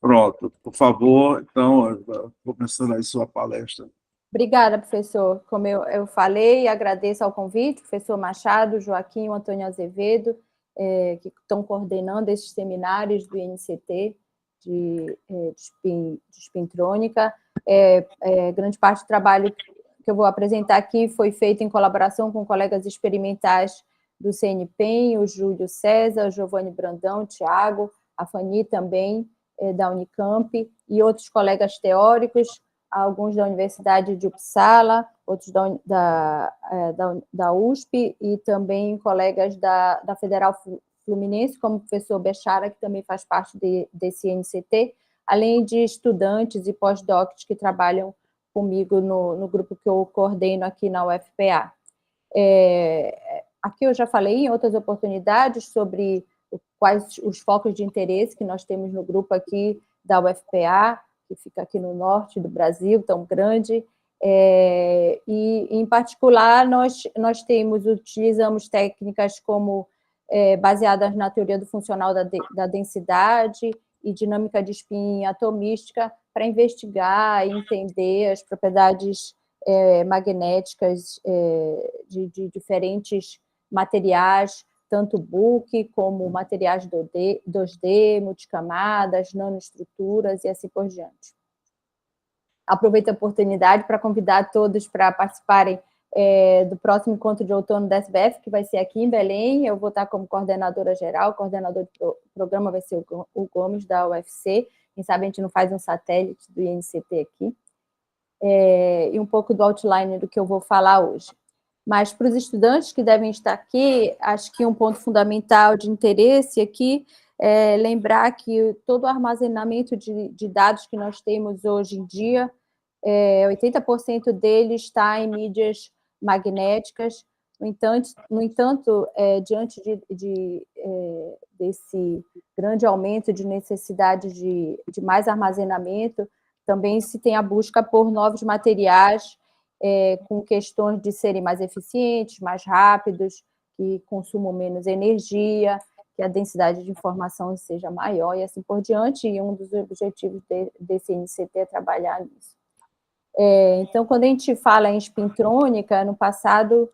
Pronto, por favor, então, começando aí sua palestra. Obrigada, professor. Como eu falei, agradeço ao convite, professor Machado, Joaquim, Antônio Azevedo, que estão coordenando esses seminários do INCT de espintrônica. Grande parte do trabalho que eu vou apresentar aqui foi feito em colaboração com colegas experimentais do CNPEM, o Júlio César, o Giovanni Brandão, o Tiago, a Fanny também, da Unicamp, e outros colegas teóricos, alguns da Universidade de Uppsala, outros da USP, e também colegas da Federal Fluminense, como o professor Bechara, que também faz parte desse NCT, além de estudantes e pós-docs que trabalham comigo no grupo que eu coordeno aqui na UFPA. Aqui eu já falei em outras oportunidades sobre quais os focos de interesse que nós temos no grupo aqui da UFPA, que fica aqui no norte do Brasil, tão grande, e, em particular, nós utilizamos técnicas como baseadas na teoria do funcional da densidade e dinâmica de spin atomística para investigar e entender as propriedades magnéticas de diferentes materiais, tanto bulk como materiais 2D, multicamadas, nanoestruturas e assim por diante. Aproveito a oportunidade para convidar todos para participarem do próximo encontro de outono da SBF, que vai ser aqui em Belém. Eu vou estar como coordenadora geral, o coordenador do programa vai ser o Gomes, da UFC. Quem sabe a gente não faz um satélite do INCT aqui. E um pouco do outline do que eu vou falar hoje. Mas para os estudantes que devem estar aqui, acho que um ponto fundamental de interesse aqui é lembrar que todo o armazenamento de dados que nós temos hoje em dia, 80% dele está em mídias magnéticas. No entanto, diante desse grande aumento de necessidade de mais armazenamento, também se tem a busca por novos materiais, com questões de serem mais eficientes, mais rápidos, que consumam menos energia, que a densidade de informação seja maior e assim por diante, e um dos objetivos desse NCT é trabalhar nisso. Então, quando a gente fala em espintrônica, no passado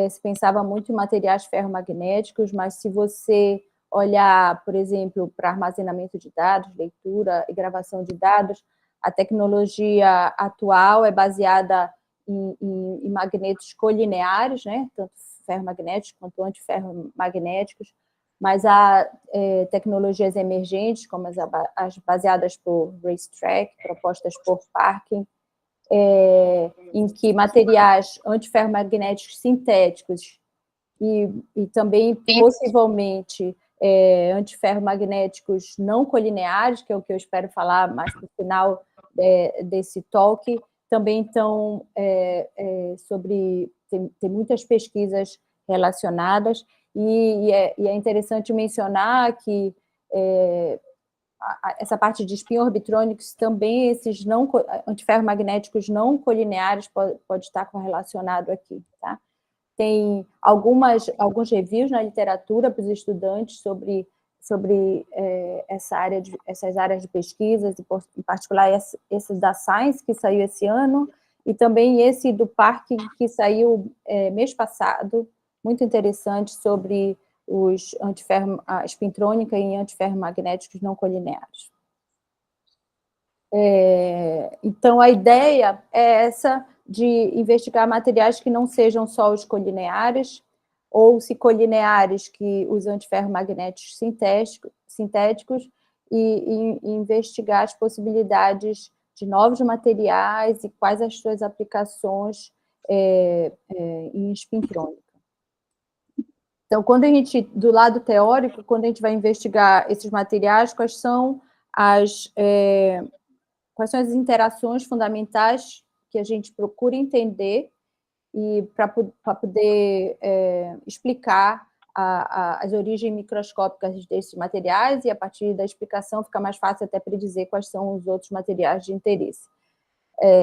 se pensava muito em materiais ferromagnéticos, mas se você olhar, por exemplo, para armazenamento de dados, leitura e gravação de dados, a tecnologia atual é baseada em magnetos colineares, né? Tanto ferromagnéticos quanto antiferromagnéticos, mas há tecnologias emergentes, como as baseadas por Racetrack, propostas por Parkin, em que materiais antiferromagnéticos sintéticos e também, possivelmente, antiferromagnéticos não colineares, que é o que eu espero falar mais para o final desse talk, também estão tem muitas pesquisas relacionadas, e é interessante mencionar que essa parte de spin orbitronics também, esses antiferromagnéticos não colineares pode estar correlacionado aqui, tá? Tem alguns reviews na literatura para os estudantes sobre essas áreas de pesquisas, em particular esse da Science, que saiu esse ano, e também esse do Parkin, que saiu mês passado, muito interessante, sobre a espintrônica em antiferromagnéticos não colineares. Então, a ideia é essa, de investigar materiais que não sejam só os colineares, ou se colineares, que os antiferromagnéticos sintéticos, e investigar as possibilidades de novos materiais e quais as suas aplicações em espintrônica. Então, do lado teórico, quando a gente vai investigar esses materiais, quais são as interações fundamentais que a gente procura entender e para poder explicar as origens microscópicas desses materiais, e a partir da explicação fica mais fácil até predizer quais são os outros materiais de interesse.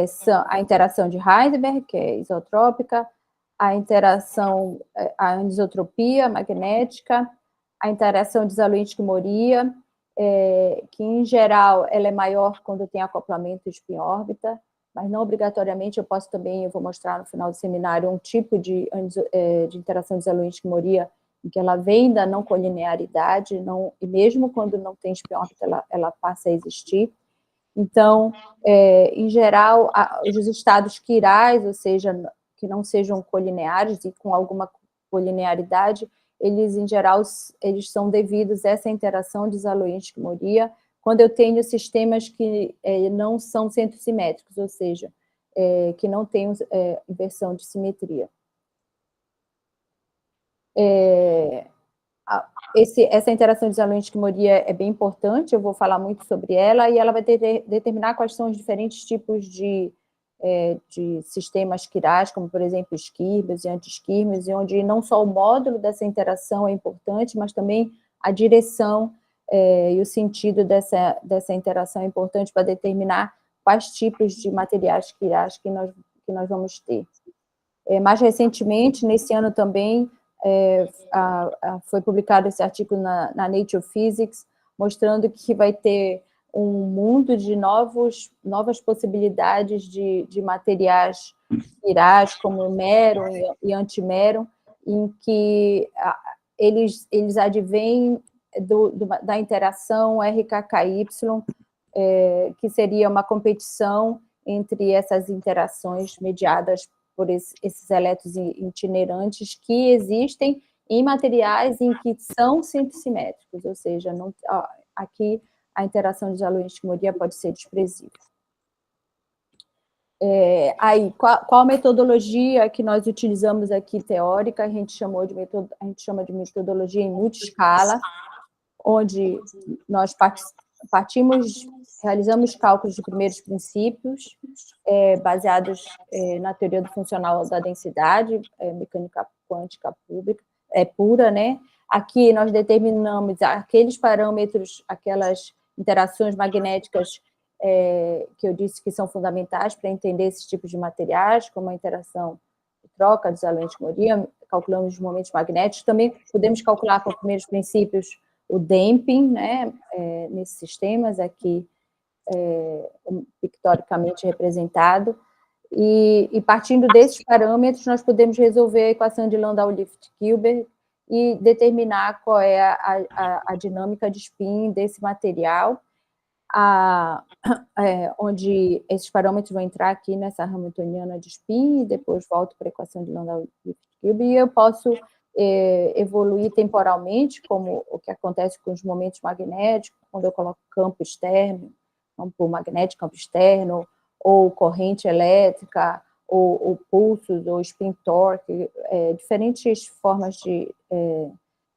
São a interação de Heisenberg, que é isotrópica, a anisotropia magnética, a interação de Zalewski-Moria que, em geral, ela é maior quando tem acoplamento spin-órbita, mas não obrigatoriamente. Eu posso também, eu vou mostrar no final do seminário, um tipo de interação de Zaloinsky-Moria em que ela vem da não colinearidade, e mesmo quando não tem spin-órbita, ela passa a existir. Então, em geral, os estados quirais, ou seja, que não sejam colineares e com alguma colinearidade, eles, em geral, eles são devidos a essa interação de Zaloinsky-Moria quando eu tenho sistemas que não são centrosimétricos, ou seja, que não têm inversão de simetria. Essa interação de Zaloinsky-Moria é bem importante, eu vou falar muito sobre ela, e ela vai determinar quais são os diferentes tipos de sistemas quirais, como, por exemplo, esquirmes e anti-esquirmes, e onde não só o módulo dessa interação é importante, mas também a direção e o sentido dessa interação é importante para determinar quais tipos de materiais quirais que nós vamos ter. Mais recentemente, nesse ano também, foi publicado esse artigo na Nature Physics, mostrando que vai ter um mundo de novas possibilidades de materiais quirais, como méron e antiméron, em que eles advêm da interação RKKY, que seria uma competição entre essas interações mediadas por esses elétrons itinerantes que existem em materiais em que são centrosimétricos, ou seja, aqui a interação de Zaloinsky-Moria pode ser desprezível. Qual a metodologia que nós utilizamos aqui, teórica? A gente chama de metodologia em multiscala, onde nós realizamos cálculos de primeiros princípios, baseados na teoria do funcional da densidade, mecânica quântica pura, né? Aqui nós determinamos aqueles parâmetros, aquelas interações magnéticas que eu disse que são fundamentais para entender esses tipos de materiais, como a interação de troca de Zaloinsky-Moria, calculamos os momentos magnéticos, também podemos calcular com primeiros princípios o damping, né, nesses sistemas aqui, pictoricamente representado, e partindo desses parâmetros, nós podemos resolver a equação de Landau-Lifft-Gilbert e determinar qual é a dinâmica de spin desse material, onde esses parâmetros vão entrar aqui nessa hamiltoniana de spin, e depois volto para a equação de Landau-Lifft-Gilbert, e eu posso evoluir temporalmente, como o que acontece com os momentos magnéticos, quando eu coloco campo externo, campo magnético, campo externo, ou corrente elétrica, ou pulsos, ou spin torque, diferentes formas de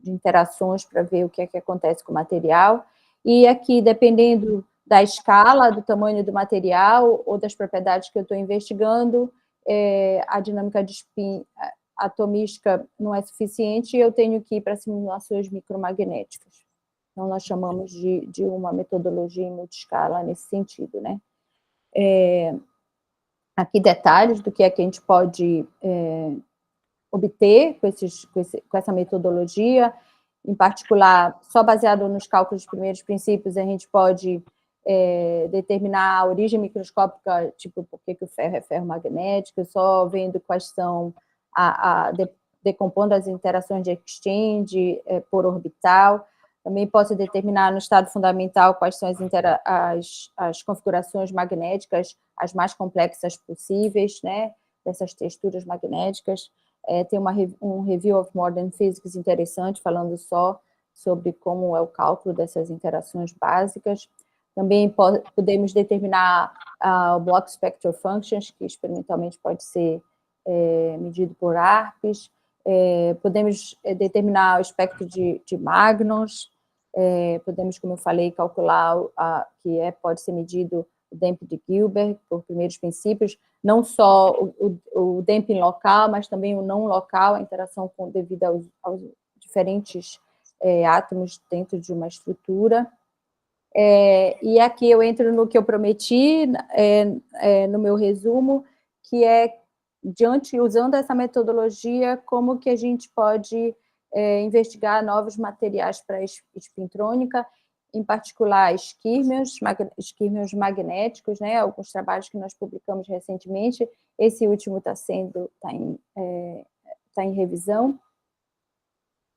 interações para ver o que é que acontece com o material. E aqui, dependendo da escala, do tamanho do material, ou das propriedades que eu estou investigando, a dinâmica de spin atomística não é suficiente, e eu tenho que ir para simulações micromagnéticas. Então, nós chamamos de uma metodologia em multiscala nesse sentido, né? Aqui detalhes do que é que a gente pode obter com essa metodologia, em particular, só baseado nos cálculos dos primeiros princípios, a gente pode determinar a origem microscópica, tipo, por que o ferro é ferromagnético, só vendo quais são, decompondo as interações de exchange por orbital. Também posso determinar no estado fundamental quais são as configurações magnéticas as mais complexas possíveis, né, dessas texturas magnéticas. Tem um Review of Modern Physics interessante, falando só sobre como é o cálculo dessas interações básicas. Também podemos determinar o Block Spectral Functions, que experimentalmente pode ser medido por ARPs. Podemos determinar o espectro de magnons. Podemos, como eu falei, calcular pode ser medido o damping de Gilbert por primeiros princípios, não só o damping local, mas também o não local, a interação devido aos diferentes átomos dentro de uma estrutura. E aqui eu entro no que eu prometi, no meu resumo, que é, usando essa metodologia, como que a gente pode investigar novos materiais para espintrônica, em particular, esquímios magnéticos, né? Alguns trabalhos que nós publicamos recentemente. Esse último está em revisão,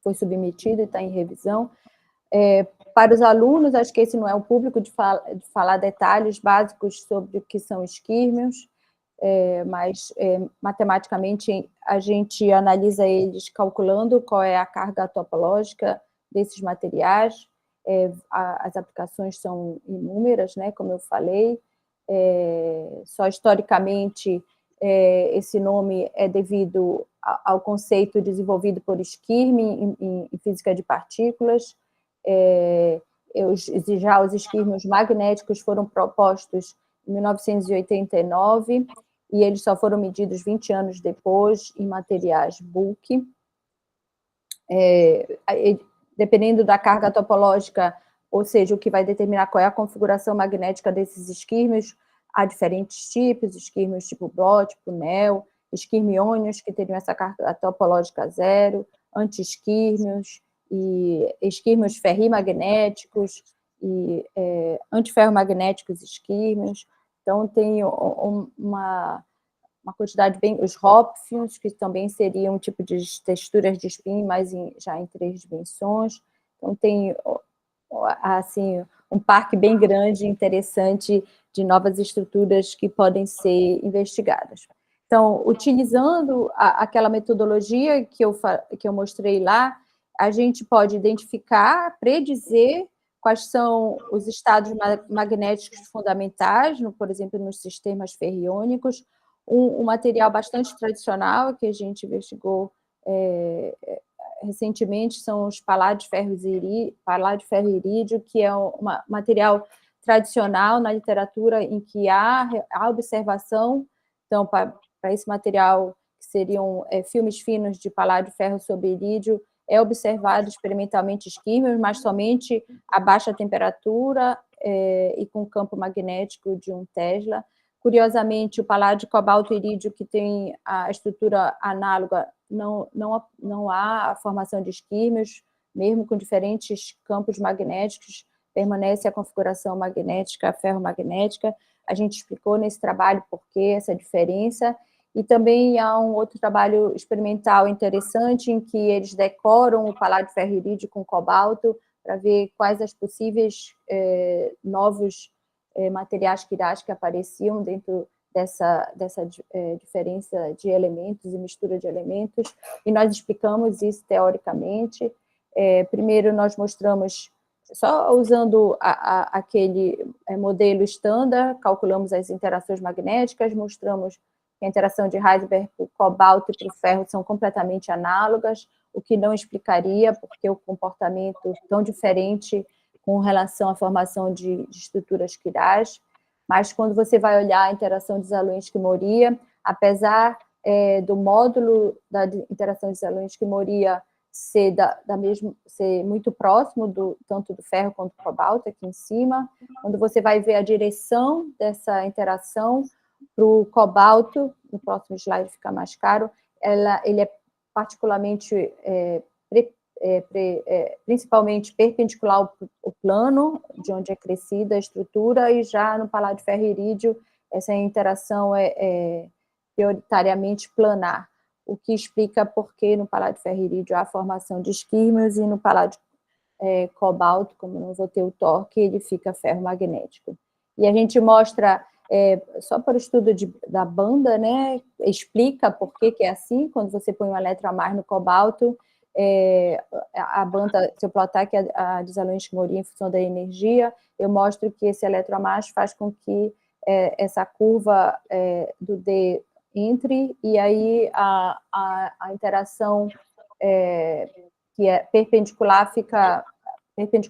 foi submetido e está em revisão. Para os alunos, acho que esse não é o público de falar detalhes básicos sobre o que são esquímios, mas matematicamente a gente analisa eles calculando qual é a carga topológica desses materiais. As aplicações são inúmeras, né, como eu falei. Só historicamente esse nome é devido ao conceito desenvolvido por Schirmer em física de partículas. Já os esquímios magnéticos foram propostos em 1989 e eles só foram medidos 20 anos depois em materiais bulk. Dependendo da carga topológica, ou seja, o que vai determinar qual é a configuração magnética desses esquímios, há diferentes tipos, esquímios tipo Bloch, tipo NEL, esquirmiônios que teriam essa carga topológica zero, anti-esquímios, e esquímios ferrimagnéticos, e antiferromagnéticos esquímios. Então, tem uma quantidade bem... Os Hopfions, que também seriam um tipo de texturas de spin, mas já em 3 dimensões. Então, tem assim, um parque bem grande e interessante de novas estruturas que podem ser investigadas. Então, utilizando aquela metodologia que eu mostrei lá, a gente pode identificar, predizer quais são os estados magnéticos fundamentais, por exemplo, nos sistemas ferriônicos. Um material bastante tradicional que a gente investigou recentemente são os paládios de ferro e irídio, que é um material tradicional na literatura em que há observação. Então, para esse material, que seriam filmes finos de paládio de ferro sobre irídio, é observado experimentalmente esquímios, mas somente a baixa temperatura e com campo magnético de 1 Tesla. Curiosamente, o paládio de cobalto e irídio, que tem a estrutura análoga, não há a formação de esquímios, mesmo com diferentes campos magnéticos, permanece a configuração magnética, ferromagnética. A gente explicou nesse trabalho por que essa diferença. E também há um outro trabalho experimental interessante, em que eles decoram o paládio de ferro e irídio com cobalto, para ver quais as possíveis novos materiais quirais que apareciam dentro dessa diferença de elementos e mistura de elementos, e nós explicamos isso teoricamente. Primeiro, nós mostramos, só usando aquele modelo estándar, calculamos as interações magnéticas, mostramos que a interação de Heisenberg para o cobalto e para o ferro são completamente análogas, o que não explicaria porque o comportamento tão diferente com relação à formação de estruturas quirais. Mas quando você vai olhar a interação de Zalewski-Moria, apesar do módulo da interação de Zalewski-Moria ser muito próximo tanto do ferro quanto do cobalto, aqui em cima, quando você vai ver a direção dessa interação para o cobalto, no próximo slide fica mais claro, ele é particularmente principalmente perpendicular ao plano de onde é crescida a estrutura, e já no paládio de ferro e irídio essa interação é prioritariamente planar, o que explica por que no paládio de ferro e irídio há a formação de esquímios e no paládio cobalto, como não vou ter o torque, ele fica ferromagnético. E a gente mostra, só para o estudo da banda, né, explica por que é assim. Quando você põe um elétron a mais no cobalto, a banda, se eu plotar aqui a de Zalewski-Moria em função da energia, eu mostro que esse elétron a mais faz com que essa curva do D entre, e aí a interação que é perpendicular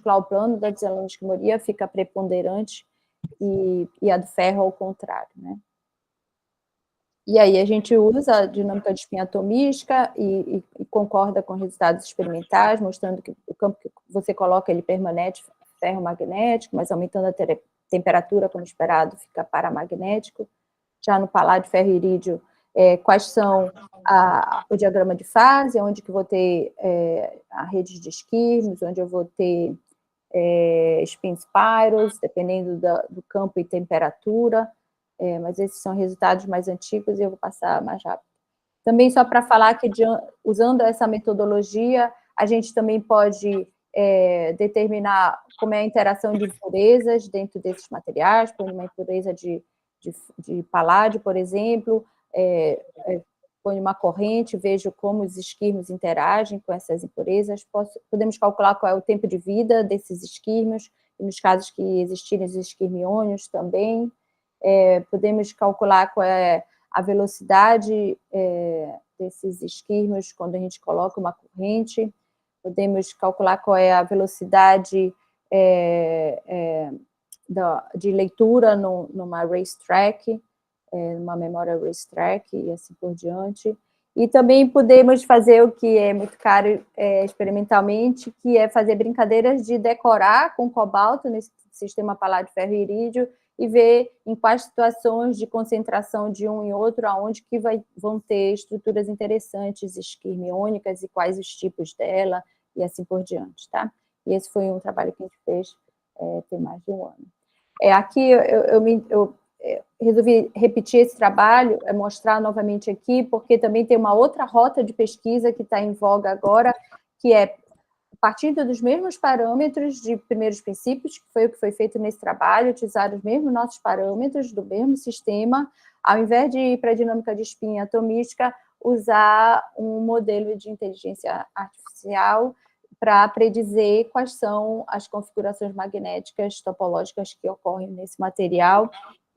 ao plano da de Zalewski-Moria fica preponderante, e a do ferro ao contrário, né? E aí a gente usa a dinâmica de espinha atomística e concorda com resultados experimentais, mostrando que o campo que você coloca, ele permanece ferromagnético, mas aumentando a temperatura, como esperado, fica paramagnético. Já no paládio de ferro e irídio, quais são o diagrama de fase, onde que vou ter a rede de esquímios, onde eu vou ter spin spiros, dependendo do campo e temperatura, mas esses são resultados mais antigos e eu vou passar mais rápido. Também só para falar que, usando essa metodologia, a gente também pode determinar como é a interação de impurezas dentro desses materiais, põe uma impureza de paládio, por exemplo, põe uma corrente, vejo como os esquirmos interagem com essas impurezas, podemos calcular qual é o tempo de vida desses esquirmos, e nos casos que existirem os esquirmiônios também, podemos calcular qual é a velocidade desses esquirmos quando a gente coloca uma corrente, podemos calcular qual é a velocidade de leitura numa racetrack, numa memória racetrack e assim por diante. E também podemos fazer o que é muito caro experimentalmente, que é fazer brincadeiras de decorar com cobalto nesse sistema paládio ferro e irídio e ver em quais situações de concentração de um e outro, aonde que vão ter estruturas interessantes, esquirmiônicas, e quais os tipos dela, e assim por diante, tá? E esse foi um trabalho que a gente fez tem mais de um ano. Aqui eu resolvi repetir esse trabalho, mostrar novamente aqui, porque também tem uma outra rota de pesquisa que está em voga agora, que é partindo dos mesmos parâmetros de primeiros princípios, que foi o que foi feito nesse trabalho, utilizar os mesmos nossos parâmetros do mesmo sistema, ao invés de ir para a dinâmica de spin atomística, usar um modelo de inteligência artificial para predizer quais são as configurações magnéticas topológicas que ocorrem nesse material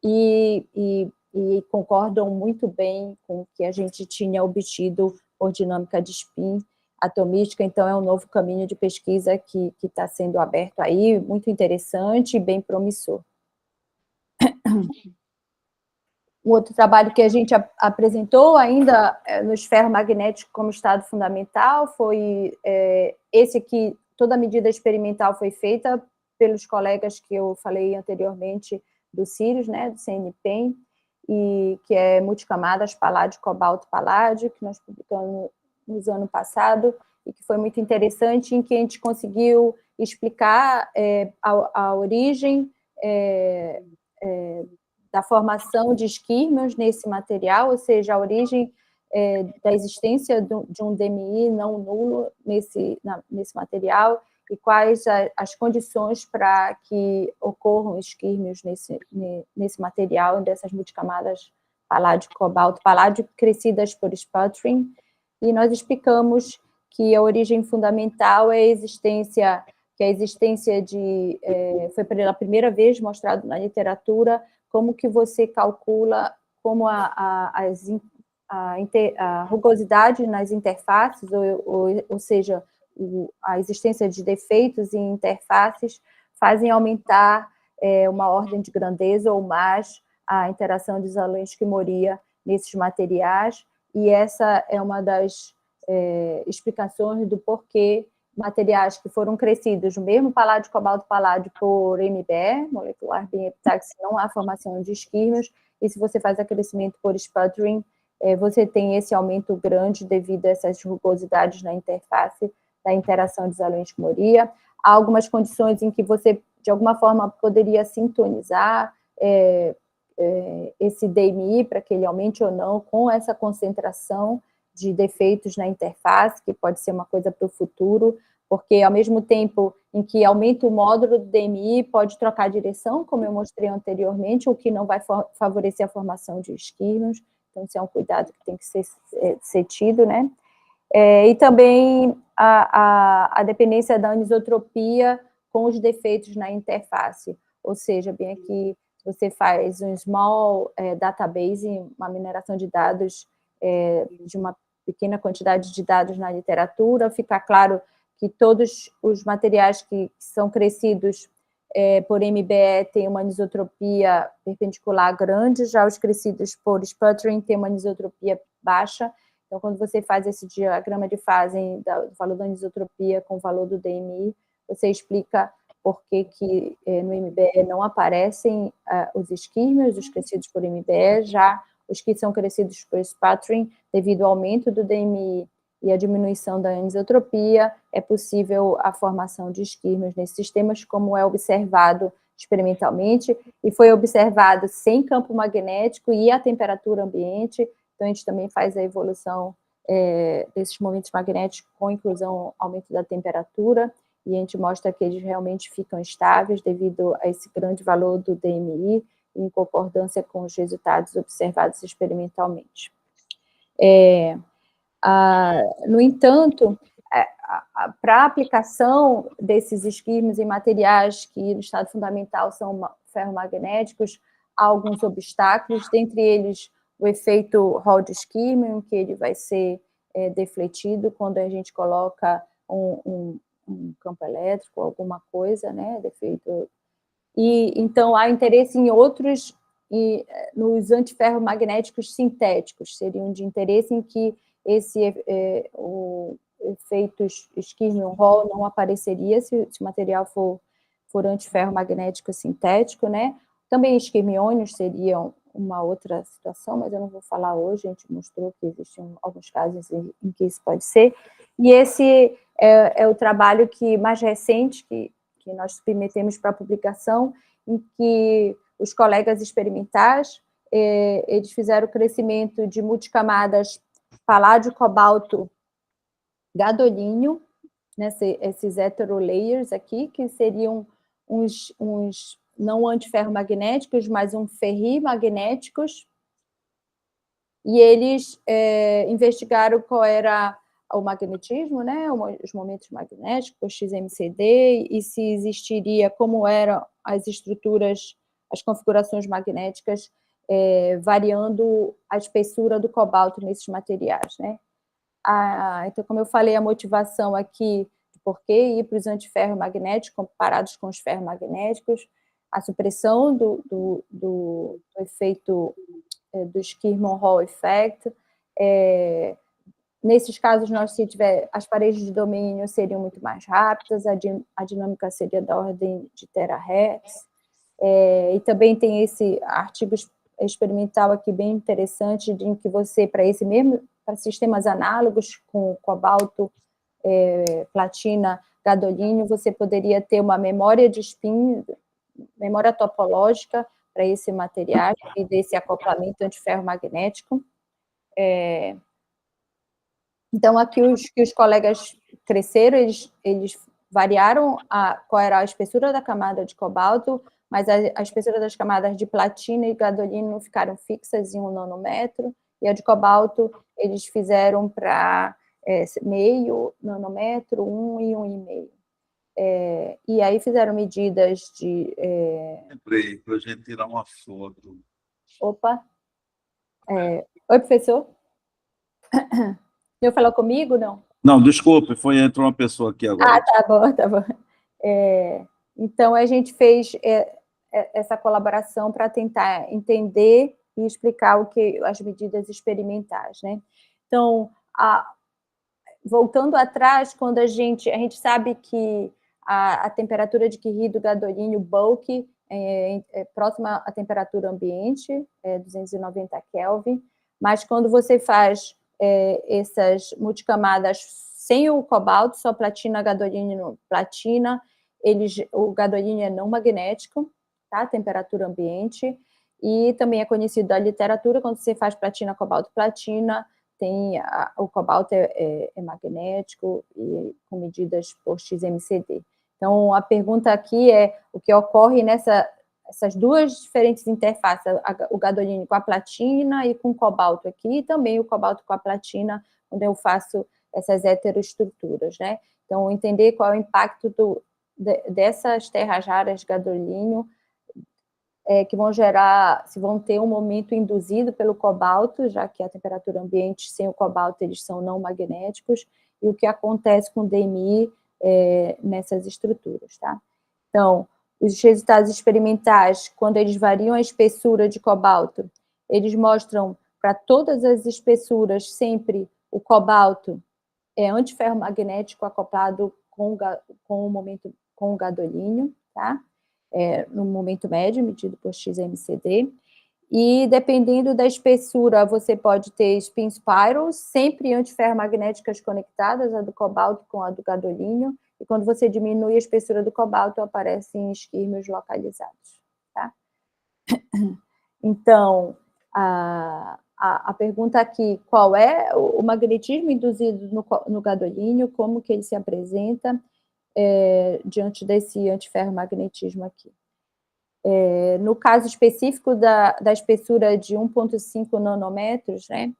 e concordam muito bem com o que a gente tinha obtido por dinâmica de spin atomística, então é um novo caminho de pesquisa que está sendo aberto aí, muito interessante e bem promissor. Um outro trabalho que a gente apresentou ainda nos ferromagnéticos como estado fundamental foi esse aqui, toda a medida experimental foi feita pelos colegas que eu falei anteriormente do Sirius, né, do CNPEM, e que é multicamadas paládio, cobalto, paládio, que nós publicamos no ano passado, e que foi muito interessante, em que a gente conseguiu explicar a origem da formação de esquirmos nesse material, ou seja, a origem da existência de um DMI não nulo nesse material, e quais as condições para que ocorram esquirmos nesse material, dessas multicamadas paládio, cobalto, paládio, crescidas por sputtering, e nós explicamos que a origem fundamental é a existência de... foi pela primeira vez mostrado na literatura como que você calcula como a rugosidade nas interfaces, ou seja, a existência de defeitos em interfaces fazem aumentar uma ordem de grandeza ou mais a interação de Zalensky-Moria nesses materiais, e essa é uma das explicações do porquê materiais que foram crescidos no mesmo paládio, cobalto, paládio por MBE, molecular bem epitaxi, não há formação de esquirmos, e se você faz acrescimento por sputtering, você tem esse aumento grande devido a essas rugosidades na interface da interação de Zalensky-Moria. Há algumas condições em que você, de alguma forma, poderia sintonizar esse DMI para que ele aumente ou não com essa concentração de defeitos na interface, que pode ser uma coisa para o futuro, porque ao mesmo tempo em que aumenta o módulo do DMI, pode trocar a direção, como eu mostrei anteriormente, o que não vai favorecer a formação de esquirmos, então isso é um cuidado que tem que ser tido, né? E também a dependência da anisotropia com os defeitos na interface, ou seja, bem aqui você faz um small database, uma mineração de dados de uma pequena quantidade de dados na literatura, fica claro que todos os materiais que são crescidos por MBE têm uma anisotropia perpendicular grande, já os crescidos por sputtering têm uma anisotropia baixa. Então, quando você faz esse diagrama de fase do valor da anisotropia com o valor do DMI, você explica por que no MBE não aparecem os esquirmos, os crescidos por MBE, já os que são crescidos por sputtering, devido ao aumento do DMI e a diminuição da anisotropia, é possível a formação de esquirmos nesses sistemas, como é observado experimentalmente, e foi observado sem campo magnético e a temperatura ambiente. Então, a gente também faz a evolução desses momentos magnéticos com inclusão, aumento da temperatura, e a gente mostra que eles realmente ficam estáveis devido a esse grande valor do DMI, em concordância com os resultados observados experimentalmente. No entanto, para a aplicação desses esquirmos em materiais que no estado fundamental são ferromagnéticos, há alguns obstáculos, dentre eles o efeito Hall-Esquirmo, que ele vai ser defletido quando a gente coloca um campo elétrico, alguma coisa, né, defeito. E então há interesse em outros, nos antiferromagnéticos sintéticos, seriam de interesse em que o efeito Esquirmo-Hall não apareceria se o material for antiferromagnético sintético, né? Também esquirmiônios seriam uma outra situação, mas eu não vou falar hoje, a gente mostrou que existem alguns casos em que isso pode ser. E esse é o trabalho mais recente que nós submetemos para publicação, em que os colegas experimentais, eles fizeram o crescimento de multicamadas paládio, cobalto, gadolínio, né, esses heterolayers aqui, que seriam uns não antiferromagnéticos, mas ferrimagnéticos, e eles investigaram qual era o magnetismo, né, os momentos magnéticos, XMCD, e se existiria, como eram as estruturas, as configurações magnéticas, variando a espessura do cobalto nesses materiais, né. Então, como eu falei, a motivação aqui de por que ir para os antiferromagnéticos comparados com os ferromagnéticos, a supressão do efeito do Esquirmo-Hall effect. Nesses casos, se tiver as paredes de domínio seriam muito mais rápidas, a dinâmica seria da ordem de terahertz. E também tem esse artigo experimental aqui bem interessante, em que você, para sistemas análogos com cobalto, platina, gadolínio, você poderia ter uma memória de spin, memória topológica para esse material e desse acoplamento antiferromagnético. Então, aqui os colegas cresceram, eles variaram qual era a espessura da camada de cobalto, mas a espessura das camadas de platina e gadolínio não ficaram fixas em 1 nanômetro, e a de cobalto eles fizeram para meio nanômetro, 1 e 1,5. E aí fizeram medidas de... Lembrei, para a gente tirar uma foto. Opa! Oi, professor? Eu falou comigo, não? Não, desculpe, entrou uma pessoa aqui agora. Tá bom, tá bom. Então, a gente fez essa colaboração para tentar entender e explicar as medidas experimentais, né? Então, voltando atrás, quando a gente sabe que a temperatura de Curie do gadolínio bulk é próxima à temperatura ambiente, 290 Kelvin, mas quando você faz essas multicamadas sem o cobalto, só platina, gadolínio, platina, o gadolínio é não magnético, tá? Temperatura ambiente, e também é conhecido da literatura, quando você faz platina, cobalto, platina, o cobalto é magnético e com medidas por XMCD. Então, a pergunta aqui é o que ocorre essas duas diferentes interfaces, o gadolínio com a platina e com o cobalto aqui, e também o cobalto com a platina, quando eu faço essas heteroestruturas, né? Então, entender qual é o impacto dessas terras raras de gadolínio, que vão ter um momento induzido pelo cobalto, já que a temperatura ambiente sem o cobalto eles são não magnéticos, e o que acontece com o DMI nessas estruturas, tá? Então, os resultados experimentais, quando eles variam a espessura de cobalto, eles mostram para todas as espessuras sempre o cobalto antiferromagnético acoplado com o gadolínio, tá? No momento médio, medido por XMCD, E, dependendo da espessura, você pode ter spin spirals, sempre antiferromagnéticas conectadas, a do cobalto com a do gadolínio, e quando você diminui a espessura do cobalto, aparecem esquirmos localizados. Tá? Então, a pergunta aqui, qual é o magnetismo induzido no gadolínio, como que ele se apresenta diante desse antiferromagnetismo aqui? No caso específico da espessura de 1,5 nanômetros, né,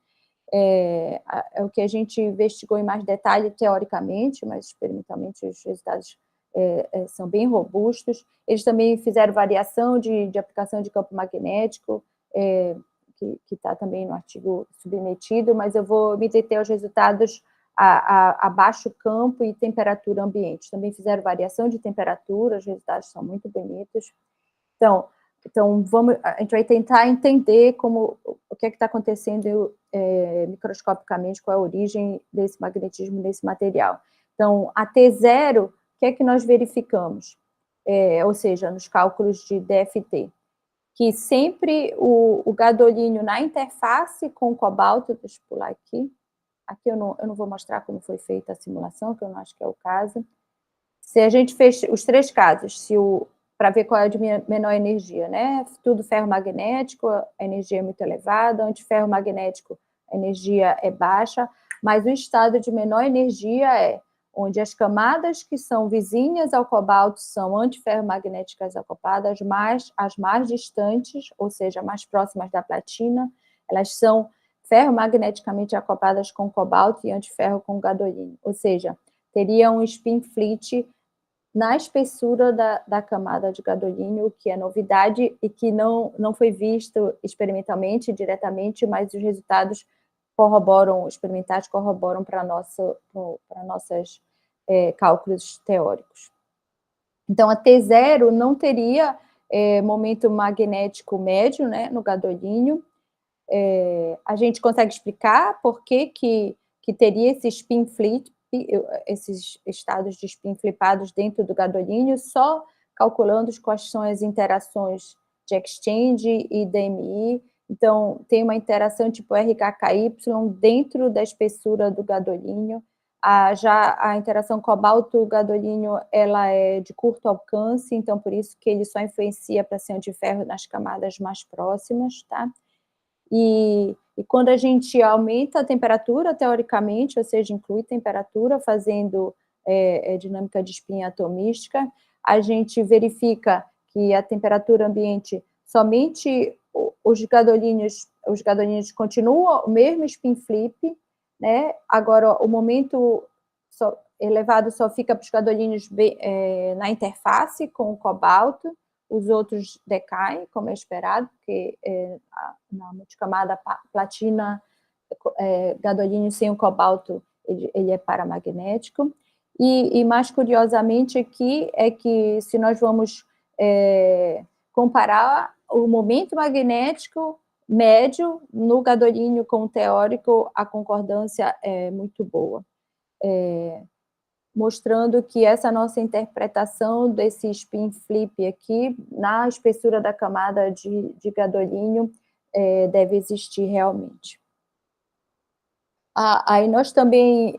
é o que a gente investigou em mais detalhe teoricamente, mas experimentalmente os resultados são bem robustos. Eles também fizeram variação de aplicação de campo magnético, que está também no artigo submetido, mas eu vou me deter aos resultados a baixo campo e temperatura ambiente. Também fizeram variação de temperatura, os resultados são muito bonitos. Então a gente vai tentar entender o que é que está acontecendo microscopicamente, qual é a origem desse magnetismo nesse material. Então, a T0, o que é que nós verificamos? Ou seja, nos cálculos de DFT, que sempre o gadolínio na interface com o cobalto, deixa eu pular aqui eu não vou mostrar como foi feita a simulação, que eu não acho que é o caso. Se a gente fez os 3 casos, para ver qual é a de menor energia, né? Tudo ferromagnético, a energia é muito elevada, antiferromagnético, a energia é baixa, mas o estado de menor energia é onde as camadas que são vizinhas ao cobalto são antiferromagnéticas acopladas, mas as mais distantes, ou seja, mais próximas da platina, elas são ferromagneticamente acopladas com cobalto e antiferro com gadolínio, ou seja, teria um spin flit na espessura da camada de gadolínio, o que é novidade e que não foi visto experimentalmente, diretamente, mas os resultados experimentais corroboram para nossos cálculos teóricos. Então, a T0 não teria momento magnético médio, né, no gadolínio. A gente consegue explicar por que teria esse spin flip, esses estados de spin flipados dentro do gadolínio, só calculando quais são as interações de exchange e DMI. Então, tem uma interação tipo RKKY dentro da espessura do gadolínio. Já a interação cobalto-gadolínio, ela é de curto alcance, então por isso que ele só influencia para ser antiferro nas camadas mais próximas, tá? E quando a gente aumenta a temperatura, teoricamente, ou seja, inclui temperatura, fazendo dinâmica de spin atomística, a gente verifica que a temperatura ambiente, somente os gadolíneos continuam o mesmo spin flip, né? Agora, o momento elevado só fica para os gadolíneos na interface com o cobalto, os outros decaem, como é esperado, porque na multicamada platina, gadolínio sem o cobalto, ele é paramagnético. E mais curiosamente aqui é que se nós vamos comparar o momento magnético médio no gadolínio com o teórico, a concordância é muito boa. Mostrando que essa nossa interpretação desse spin flip aqui, na espessura da camada de gadolínio, deve existir realmente. Aí nós também,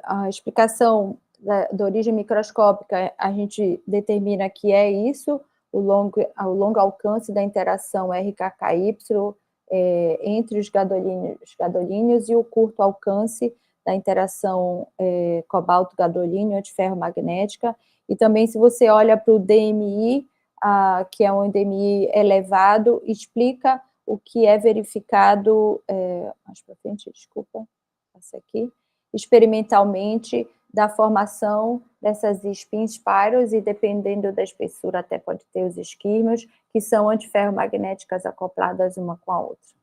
a explicação da origem microscópica, a gente determina que é isso, o longo alcance da interação RKKY entre os gadolíneos e o curto alcance da interação cobalto-gadolínio antiferromagnética, e também se você olha para o DMI, que é um DMI elevado, explica o que é verificado, mais para frente, desculpa, essa aqui, experimentalmente, da formação dessas spin spirals, e dependendo da espessura até pode ter os esquirmos, que são antiferromagnéticas acopladas uma com a outra.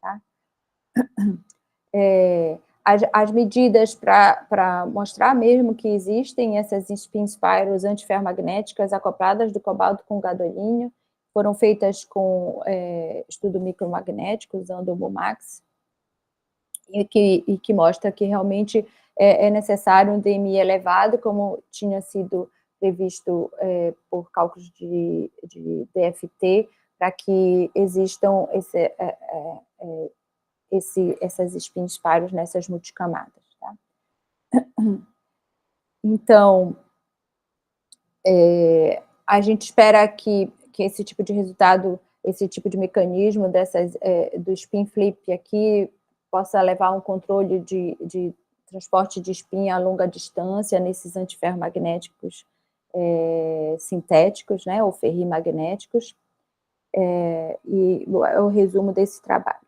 Tá? As medidas para mostrar mesmo que existem essas spin spirals antiferromagnéticas acopladas do cobalto com gadolínio foram feitas com estudo micromagnético, usando o MUMAX, e que mostra que realmente é necessário um DMI elevado, como tinha sido previsto por cálculos de DFT, para que existam essas spin spirals nessas multicamadas. Tá? Então, a gente espera que esse tipo de resultado, esse tipo de mecanismo do spin flip aqui possa levar a um controle de transporte de spin a longa distância nesses antiferromagnéticos sintéticos, né, ou ferrimagnéticos, e é o resumo desse trabalho.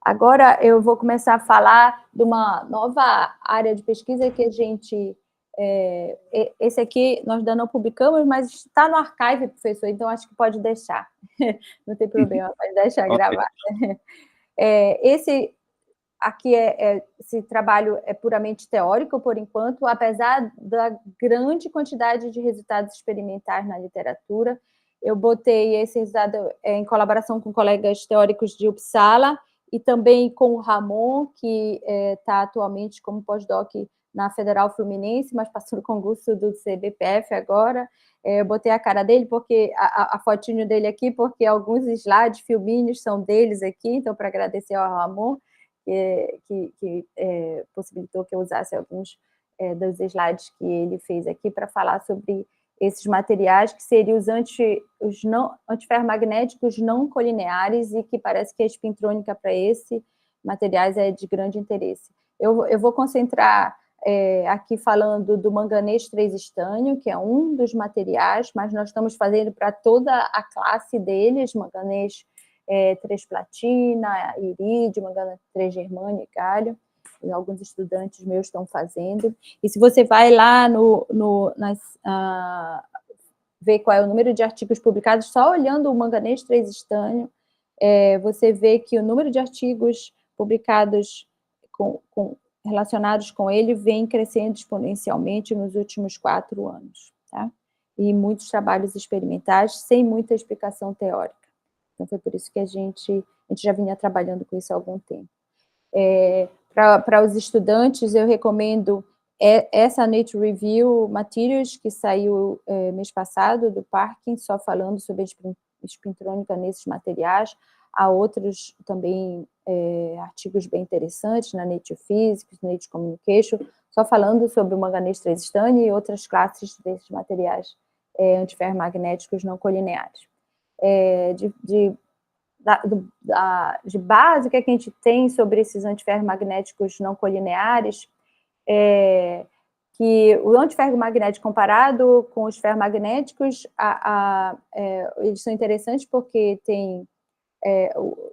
Agora eu vou começar a falar de uma nova área de pesquisa que a gente... esse aqui nós ainda não publicamos, mas está no archive, professor, então acho que pode deixar. Não tem problema, pode deixar gravado. Esse aqui esse trabalho é puramente teórico, por enquanto, apesar da grande quantidade de resultados experimentais na literatura. Eu botei esse resultado em colaboração com colegas teóricos de Uppsala e também com o Ramon, que está atualmente como pós-doc na Federal Fluminense, mas passando o concurso do CBPF agora. Eu botei a cara dele, porque a fotinho dele aqui, porque alguns slides, filminhos são deles aqui, então, para agradecer ao Ramon, que possibilitou que eu usasse alguns dos slides que ele fez aqui para falar sobre esses materiais que seriam os antiferromagnéticos não colineares e que parece que a espintrônica para esses materiais é de grande interesse. Eu vou concentrar aqui falando do manganês 3-estânio, que é um dos materiais, mas nós estamos fazendo para toda a classe deles, manganês 3-platina, irídio, manganês 3-germânio e galho. E alguns estudantes meus estão fazendo. E se você vai lá ver qual é o número de artigos publicados, só olhando o manganês 3-estânio, você vê que o número de artigos publicados relacionados com ele vem crescendo exponencialmente nos últimos 4 anos. Tá? E muitos trabalhos experimentais sem muita explicação teórica. Então, foi por isso que a gente já vinha trabalhando com isso há algum tempo. Para os estudantes, eu recomendo essa Nature Review Materials, que saiu mês passado, do Parkin, só falando sobre a espintrônica nesses materiais. Há outros também artigos bem interessantes na Nature Physics, Nature Communication, só falando sobre o manganês 3-estânio e outras classes desses materiais antiferromagnéticos não colineares. De base, o que a gente tem sobre esses antiferromagnéticos não colineares que o antiferromagnético comparado com os ferromagnéticos, eles são interessantes porque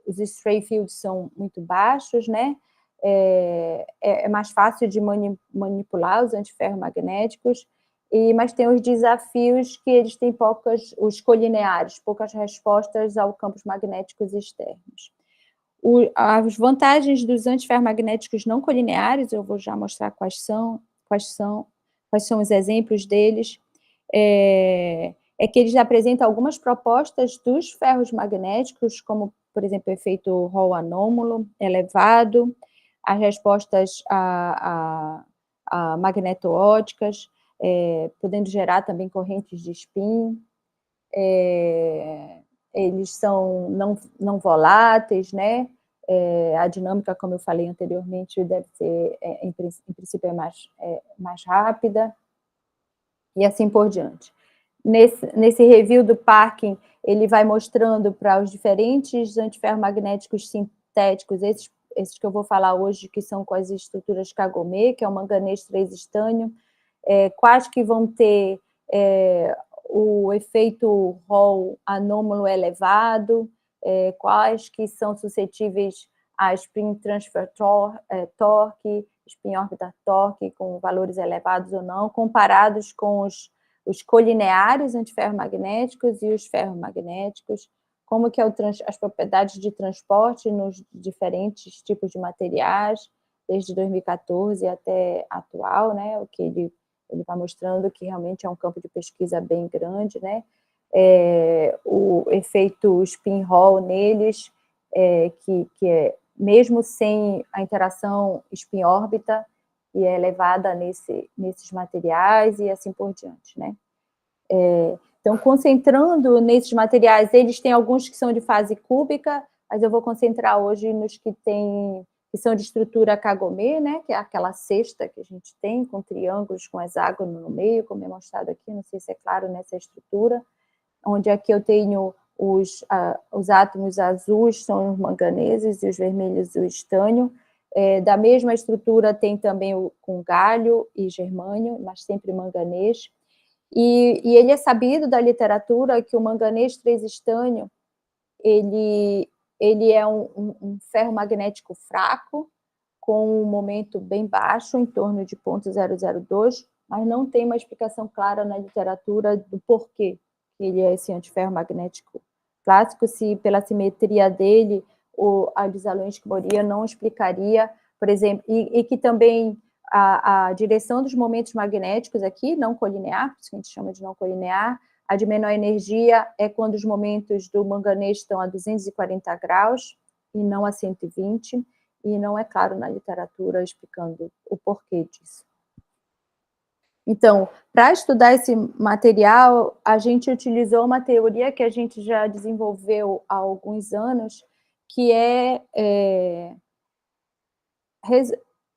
os stray fields são muito baixos, né? É mais fácil de manipular os antiferromagnéticos, mas tem os desafios que eles têm os colineares, poucas respostas aos campos magnéticos externos. As vantagens dos antiferromagnéticos não colineares, eu vou já mostrar quais são os exemplos deles, que eles apresentam algumas propostas dos ferros magnéticos, como, por exemplo, o efeito Hall anômalo elevado, as respostas a magneto-óticas, podendo gerar também correntes de spin. Eles são não voláteis, né? A dinâmica, como eu falei anteriormente, deve ser, em princípio, mais rápida, e assim por diante. Nesse review do Parkin, ele vai mostrando para os diferentes antiferromagnéticos sintéticos, esses que eu vou falar hoje, que são com as estruturas Kagome, que é o manganês 3-estânio, quais que vão ter o efeito Hall anômalo elevado, quais que são suscetíveis a spin transfer torque, spin orbital torque, com valores elevados ou não, comparados com os colineares antiferromagnéticos e os ferromagnéticos, como que as propriedades de transporte nos diferentes tipos de materiais, desde 2014 até atual, né, o que ele vai mostrando que realmente é um campo de pesquisa bem grande, né, o efeito spin Hall neles, que mesmo sem a interação spin-órbita, e é elevada nesses materiais, e assim por diante, né. Então, concentrando nesses materiais, eles têm alguns que são de fase cúbica, mas eu vou concentrar hoje nos que são de estrutura Kagome, né, que é aquela cesta que a gente tem, com triângulos, com hexágono no meio, como é mostrado aqui, não sei se é claro nessa estrutura, onde aqui eu tenho os átomos azuis, são os manganeses, e os vermelhos, o estânio. Da mesma estrutura tem também com galho e germânio, mas sempre manganês. E ele é sabido da literatura que o manganês 3-estânio, ele é um ferro magnético fraco, com um momento bem baixo, em torno de 0,002, mas não tem uma explicação clara na literatura do porquê que ele é esse antiferro magnético clássico, se pela simetria dele, a desaloensquimoria não explicaria, por exemplo, e que também a direção dos momentos magnéticos aqui, não colinear, por isso que a gente chama de não colinear, a de menor energia é quando os momentos do manganês estão a 240 graus e não a 120, e não é claro na literatura explicando o porquê disso. Então, para estudar esse material, a gente utilizou uma teoria que a gente já desenvolveu há alguns anos, que é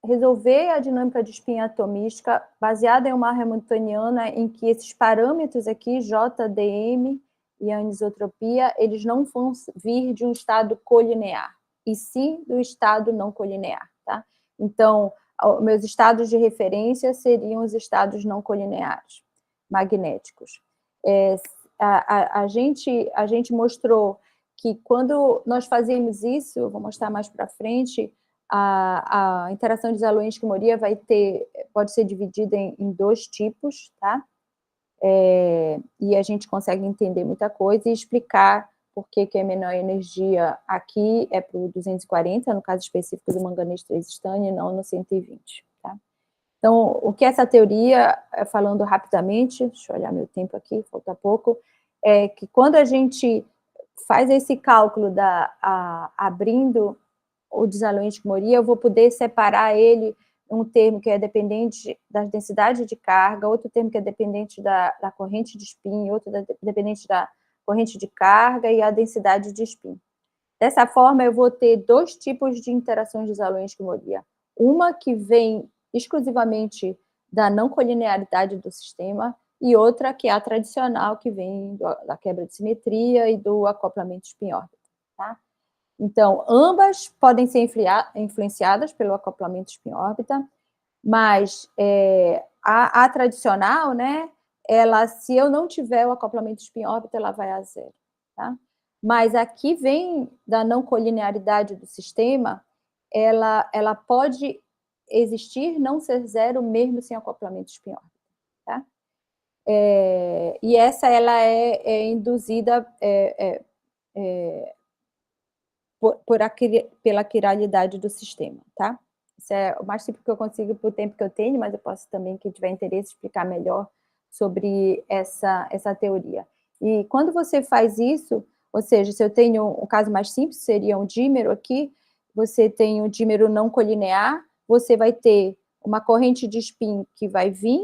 resolver a dinâmica de espinha atomística baseada em uma hamiltoniana em que esses parâmetros aqui, J, dm e a anisotropia, eles não vão vir de um estado colinear, e sim do estado não colinear, tá? Então, meus estados de referência seriam os estados não colineares, magnéticos. A gente mostrou que quando nós fazemos isso, eu vou mostrar mais para frente, a interação de desaloensquimoria pode ser dividida em dois tipos, tá? E a gente consegue entender muita coisa e explicar por que a menor energia aqui é para o 240, no caso específico do manganês 3-estânio, e não no 120, tá? Então, o que essa teoria, falando rapidamente, deixa eu olhar meu tempo aqui, falta pouco, é que quando a gente faz esse cálculo abrindo o desaloensquimoria, eu vou poder separar ele um termo que é dependente da densidade de carga, outro termo que é dependente da corrente de spin, outro dependente da corrente de carga e a densidade de spin. Dessa forma, eu vou ter dois tipos de interações de desaloensquimoria. Uma que vem exclusivamente da não colinearidade do sistema e outra que é a tradicional, que vem da quebra de simetria e do acoplamento spin-órbita, tá? Então, ambas podem ser influenciadas pelo acoplamento spin-órbita, mas a tradicional, né, se eu não tiver o acoplamento spin-órbita, ela vai a zero, tá? Mas aqui vem da não colinearidade do sistema, ela pode existir, não ser zero, mesmo sem acoplamento spin-órbita, tá? E essa, ela é induzida pela quiralidade do sistema, tá? Isso é o mais simples que eu consigo por tempo que eu tenho, mas eu posso também, quem tiver interesse, explicar melhor sobre essa teoria. E quando você faz isso, ou seja, se eu tenho um caso mais simples, seria um dímero aqui, você tem um dímero não colinear, você vai ter uma corrente de spin que vai vir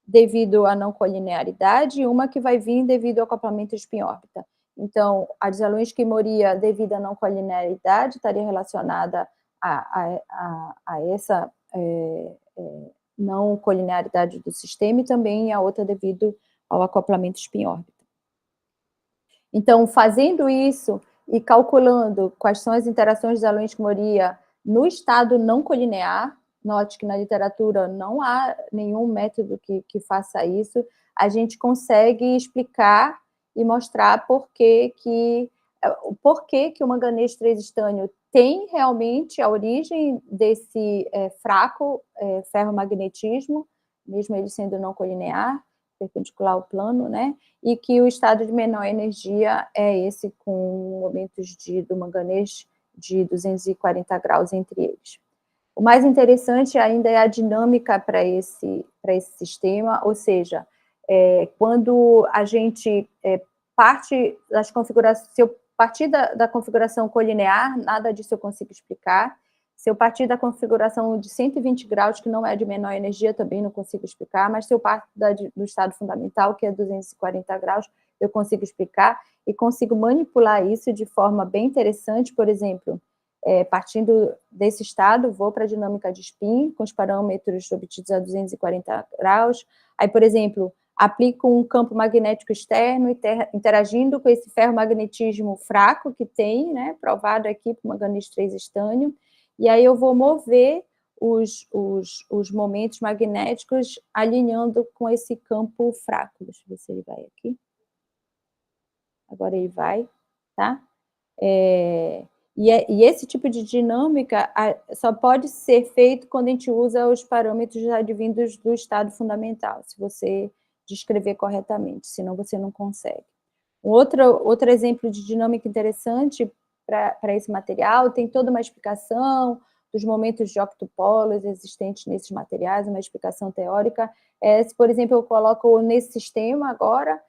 devido à não colinearidade e uma que vai vir devido ao acoplamento spin-órbita. Então, a desaloensquimoria devido à não colinearidade estaria relacionada a essa não colinearidade do sistema e também a outra devido ao acoplamento spin-órbita. Então, fazendo isso e calculando quais são as interações de desaloensquimoria no estado não colinear, note que na literatura não há nenhum método que faça isso, a gente consegue explicar e mostrar por que o manganês 3-estânio tem realmente a origem desse fraco ferromagnetismo, mesmo ele sendo não colinear, perpendicular ao plano, né? E que o estado de menor energia é esse com momentos do manganês de 240 graus entre eles. O mais interessante ainda é a dinâmica para esse sistema, ou seja, quando a gente parte das configurações, se eu partir da configuração colinear, nada disso eu consigo explicar. Se eu partir da configuração de 120 graus, que não é de menor energia, também não consigo explicar, mas se eu parto do estado fundamental, que é 240 graus, eu consigo explicar e consigo manipular isso de forma bem interessante. Por exemplo, partindo desse estado, vou para a dinâmica de spin, com os parâmetros obtidos a 240 graus. Aí, por exemplo, aplico um campo magnético externo interagindo com esse ferromagnetismo fraco que tem, né, provado aqui por manganês 3 estânio, e aí eu vou mover os momentos magnéticos alinhando com esse campo fraco. Deixa eu ver se ele vai aqui. Agora ele vai, tá? E esse tipo de dinâmica só pode ser feito quando a gente usa os parâmetros advindos do estado fundamental, se você descrever corretamente, senão você não consegue. Outro exemplo de dinâmica interessante para esse material, tem toda uma explicação dos momentos de octopolos existentes nesses materiais, uma explicação teórica. Se, por exemplo, eu coloco nesse sistema agora,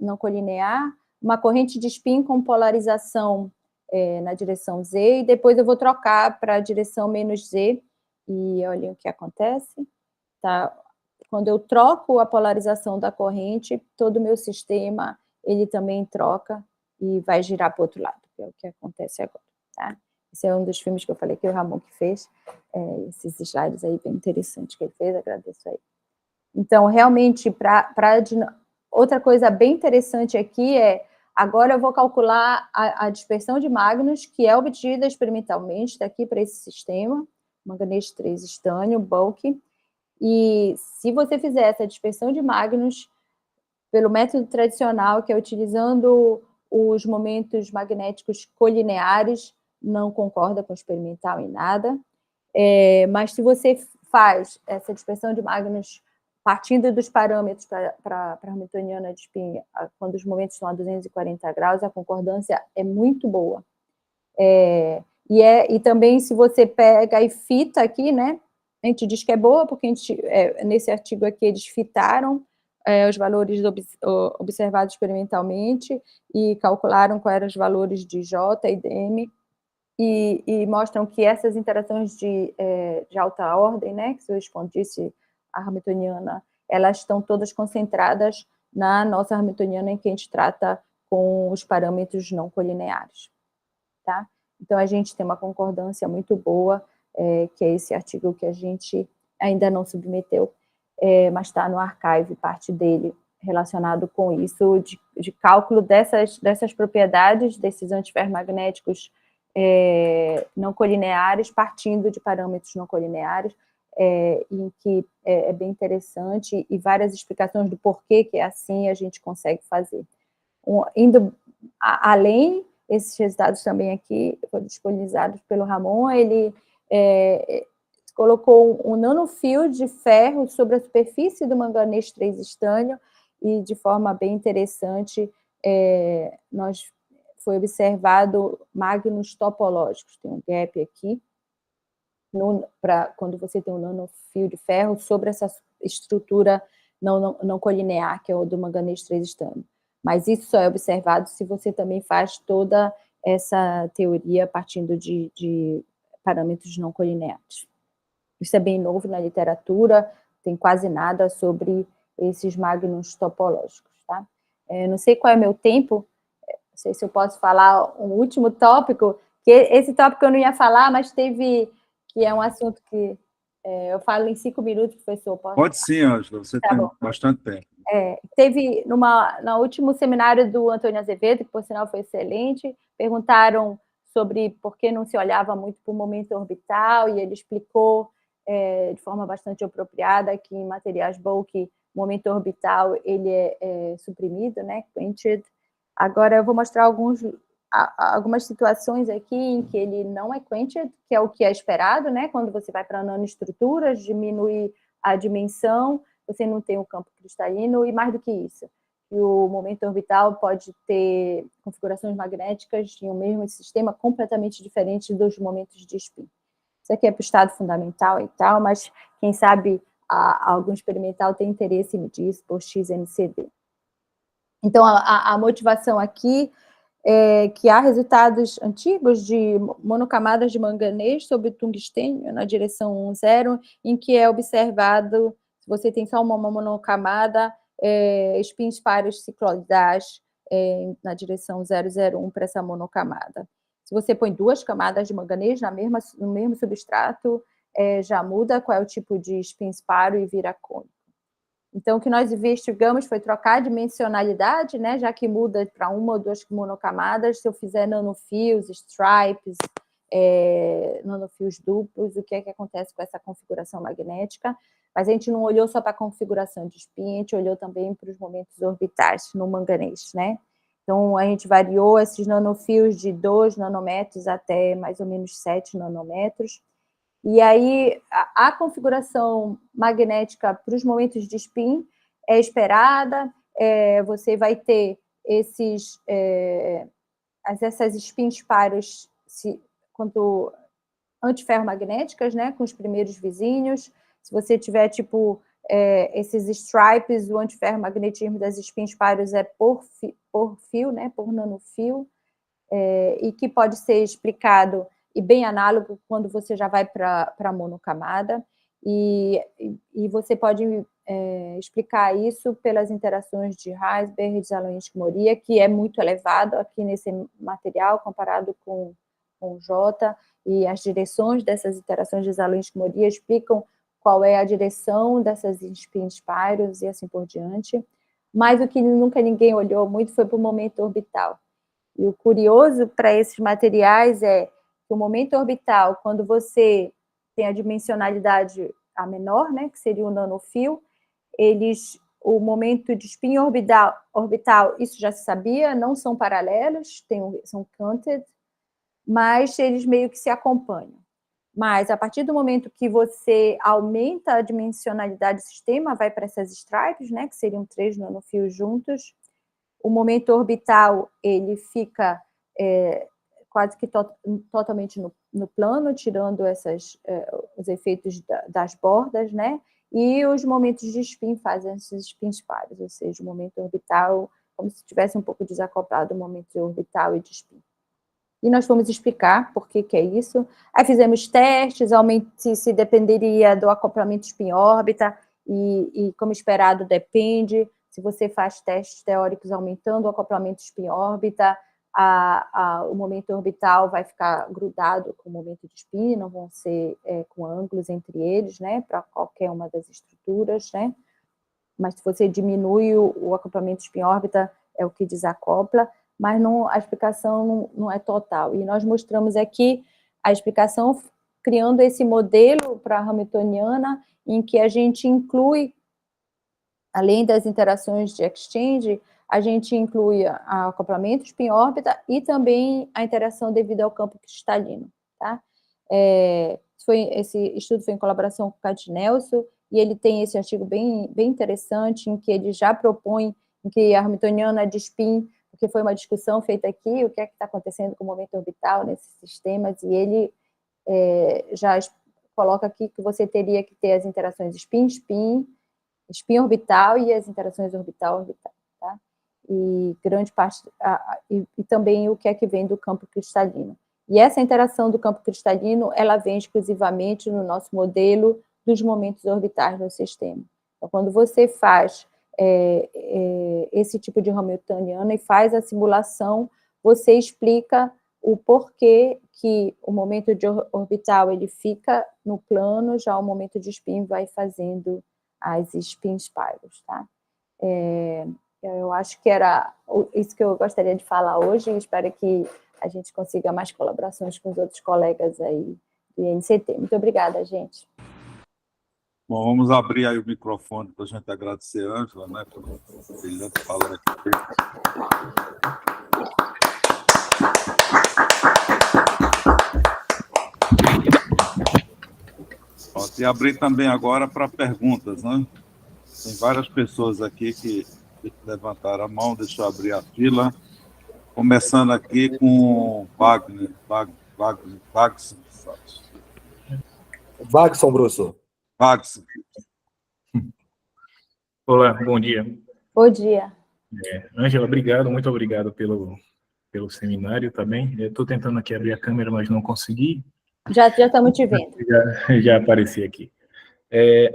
não colinear, uma corrente de spin com polarização na direção Z, e depois eu vou trocar para a direção menos Z, e olhem o que acontece, tá? Quando eu troco a polarização da corrente, todo o meu sistema, ele também troca e vai girar para o outro lado, que é o que acontece agora, tá? Esse é um dos filmes que eu falei que o Ramon que fez, esses slides aí bem interessantes que ele fez, agradeço aí. Então, realmente, outra coisa bem interessante aqui agora eu vou calcular a dispersão de Magnus, que é obtida experimentalmente daqui para esse sistema, manganês 3 estânio, bulk, e se você fizer essa dispersão de Magnus pelo método tradicional, que é utilizando os momentos magnéticos colineares, não concorda com o experimental em nada, mas se você faz essa dispersão de Magnus partindo dos parâmetros para a hamiltoniana de spin, quando os momentos estão a 240 graus, a concordância é muito boa. E também, se você pega e fita aqui, né, a gente diz que é boa, porque nesse artigo aqui eles fitaram os valores observados experimentalmente e calcularam quais eram os valores de J e DM, e mostram que essas interações de alta ordem, né, que se eu expandisse a hamiltoniana, elas estão todas concentradas na nossa hamiltoniana, em que a gente trata com os parâmetros não colineares, tá? Então, a gente tem uma concordância muito boa, que é esse artigo que a gente ainda não submeteu, mas está no archive, parte dele relacionado com isso, de cálculo dessas propriedades, desses antiferromagnéticos não colineares, partindo de parâmetros não colineares, em que é bem interessante, e várias explicações do porquê que é assim a gente consegue fazer. Indo além, esses resultados também aqui foram disponibilizados pelo Ramon, ele colocou um nanofio de ferro sobre a superfície do manganês 3 estânio, e de forma bem interessante, foi observado magnus topológicos, tem um gap aqui, quando você tem um nanofio de ferro sobre essa estrutura não colinear, que é o do manganês 3 estânio. Mas isso só é observado se você também faz toda essa teoria partindo de parâmetros não colineares. Isso é bem novo na literatura, tem quase nada sobre esses magnus topológicos, tá? Não sei qual é o meu tempo, não sei se eu posso falar um último tópico, que esse tópico eu não ia falar, mas que é um assunto que eu falo em 5 minutos, professor. Pode sim, Ângela, você tem bastante tempo. Teve no último seminário do Antônio Azevedo, que por sinal foi excelente, perguntaram sobre por que não se olhava muito para o momento orbital, e ele explicou de forma bastante apropriada que em materiais bulk, o momento orbital ele é suprimido, né, quented. Agora eu vou mostrar algumas situações aqui em que ele não é quented, que é o que é esperado, né, quando você vai para nanoestruturas, diminui a dimensão, você não tem o campo cristalino, e mais do que isso, o momento orbital pode ter configurações magnéticas em um mesmo sistema completamente diferentes dos momentos de spin. Isso aqui é para o estado fundamental e tal, mas quem sabe algum experimental tem interesse em medir isso por XMCD. Então, a motivação aqui que há resultados antigos de monocamadas de manganês sobre tungstênio na direção 0, em que é observado, se você tem só uma monocamada, spins pares cicloidais na direção 001 para essa monocamada. Se você põe 2 camadas de manganês no mesmo substrato, já muda qual é o tipo de spins paro e vira cônico. Então, o que nós investigamos foi trocar a dimensionalidade, né, já que muda para 1 ou 2 monocamadas. Se eu fizer nanofios, stripes, nanofios duplos, o que é que acontece com essa configuração magnética? Mas a gente não olhou só para a configuração de spin, a gente olhou também para os momentos orbitais no manganês, né? Então, a gente variou esses nanofios de 2 nanômetros até mais ou menos 7 nanômetros. E aí, a configuração magnética para os momentos de spin é esperada, você vai ter essas spins paros quanto antiferromagnéticas, né, com os primeiros vizinhos. Se você tiver, tipo, esses stripes, o antiferromagnetismo das spins paros é por fio, né, por nanofio, e que pode ser explicado e bem análogo quando você já vai para a monocamada, e você pode explicar isso pelas interações de Heisberg e de Zalewski-Moria, que é muito elevado aqui nesse material, comparado com o J, e as direções dessas interações de Zalewski-Moria explicam qual é a direção dessas spins paros e assim por diante. Mas o que nunca ninguém olhou muito foi para o momento orbital. E o curioso para esses materiais é que o momento orbital, quando você tem a dimensionalidade a menor, né, que seria o nanofio, o momento de spin orbital, isso já se sabia, não são paralelos, são canted, mas eles meio que se acompanham. Mas, a partir do momento que você aumenta a dimensionalidade do sistema, vai para essas stripes, né, que seriam 3 nanofios juntos, o momento orbital ele fica quase que totalmente no plano, tirando os efeitos das bordas, né? E os momentos de spin fazem esses spins pares, ou seja, o momento orbital, como se tivesse um pouco desacoplado o momento orbital e de spin. E nós fomos explicar por que é isso. Aí fizemos testes, se dependeria do acoplamento spin-órbita, e como esperado, depende. Se você faz testes teóricos aumentando o acoplamento spin-órbita, o momento orbital vai ficar grudado com o momento de spin, não vão ser com ângulos entre eles, né, para qualquer uma das estruturas, né? Mas se você diminui o acoplamento spin-órbita, é o que desacopla, mas a explicação não é total. E nós mostramos aqui a explicação criando esse modelo para a hamiltoniana, em que a gente inclui, além das interações de exchange, a gente inclui o acoplamento spin-órbita e também a interação devido ao campo cristalino. Tá? Esse estudo foi em colaboração com o Cat Nelson, e ele tem esse artigo bem interessante, em que ele já propõe que a hamiltoniana de spin, porque foi uma discussão feita aqui, o que é que está acontecendo com o momento orbital nesses sistemas, e ele já coloca aqui que você teria que ter as interações spin-spin, spin-orbital e as interações orbital-orbital, tá? E grande parte, e também o que é que vem do campo cristalino. E essa interação do campo cristalino, ela vem exclusivamente no nosso modelo dos momentos orbitais do sistema. Então, quando você faz esse tipo de hamiltoniana e faz a simulação, você explica o porquê que o momento de orbital ele fica no plano, já o momento de spin vai fazendo as spins paros, tá? Eu acho que era isso que eu gostaria de falar hoje, e espero que a gente consiga mais colaborações com os outros colegas aí do INCT. Muito obrigada, gente. Bom, vamos abrir aí o microfone para a gente agradecer a Ângela, né, pelo brilhante palestra. E abrir também agora para perguntas, né? Tem várias pessoas aqui que levantaram a mão, deixa eu abrir a fila. Começando aqui com Wagner. Wagson, professor. Wagson. Olá, bom dia. Bom dia. Ângela, obrigado, muito obrigado pelo seminário, tá bem? Estou tentando aqui abrir a câmera, mas não consegui. Já estamos te vendo. Já apareci aqui.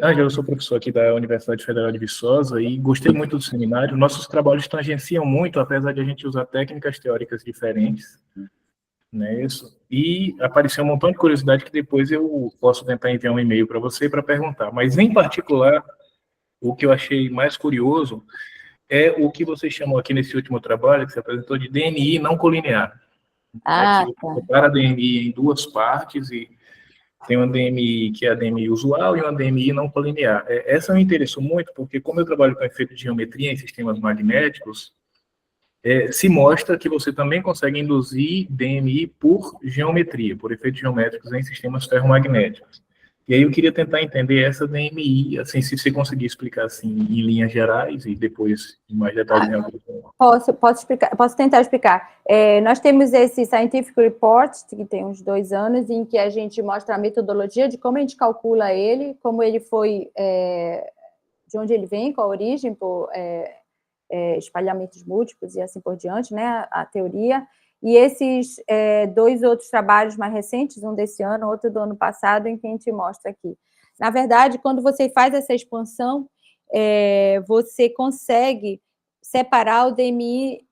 Ângela, eu sou professor aqui da Universidade Federal de Viçosa e gostei muito do seminário. Nossos trabalhos tangenciam muito, apesar de a gente usar técnicas teóricas diferentes, né? E apareceu um montão de curiosidade que depois eu posso tentar enviar um e-mail para você para perguntar. Mas, em particular, o que eu achei mais curioso é o que você chamou aqui nesse último trabalho, que você apresentou, de DNI não colinear. Ah, Aqui você separa a DNI em duas partes e tem uma DMI que é a DMI usual e uma DMI não colinear. Essa me interessou muito porque, como eu trabalho com efeito de geometria em sistemas magnéticos, se mostra que você também consegue induzir DMI por geometria, por efeitos geométricos em sistemas ferromagnéticos. E aí eu queria tentar entender essa DMI, assim, se você conseguir explicar assim em linhas gerais e depois em mais detalhes em algum ponto. Posso tentar explicar. Nós temos esse Scientific Report, que tem uns 2 anos, em que a gente mostra a metodologia de como a gente calcula ele, como ele foi, de onde ele vem, qual a origem, por espalhamentos múltiplos e assim por diante, né, a teoria. E esses 2 outros trabalhos mais recentes, um desse ano, outro do ano passado, em que a gente mostra aqui. Na verdade, quando você faz essa expansão, você consegue separar o DMI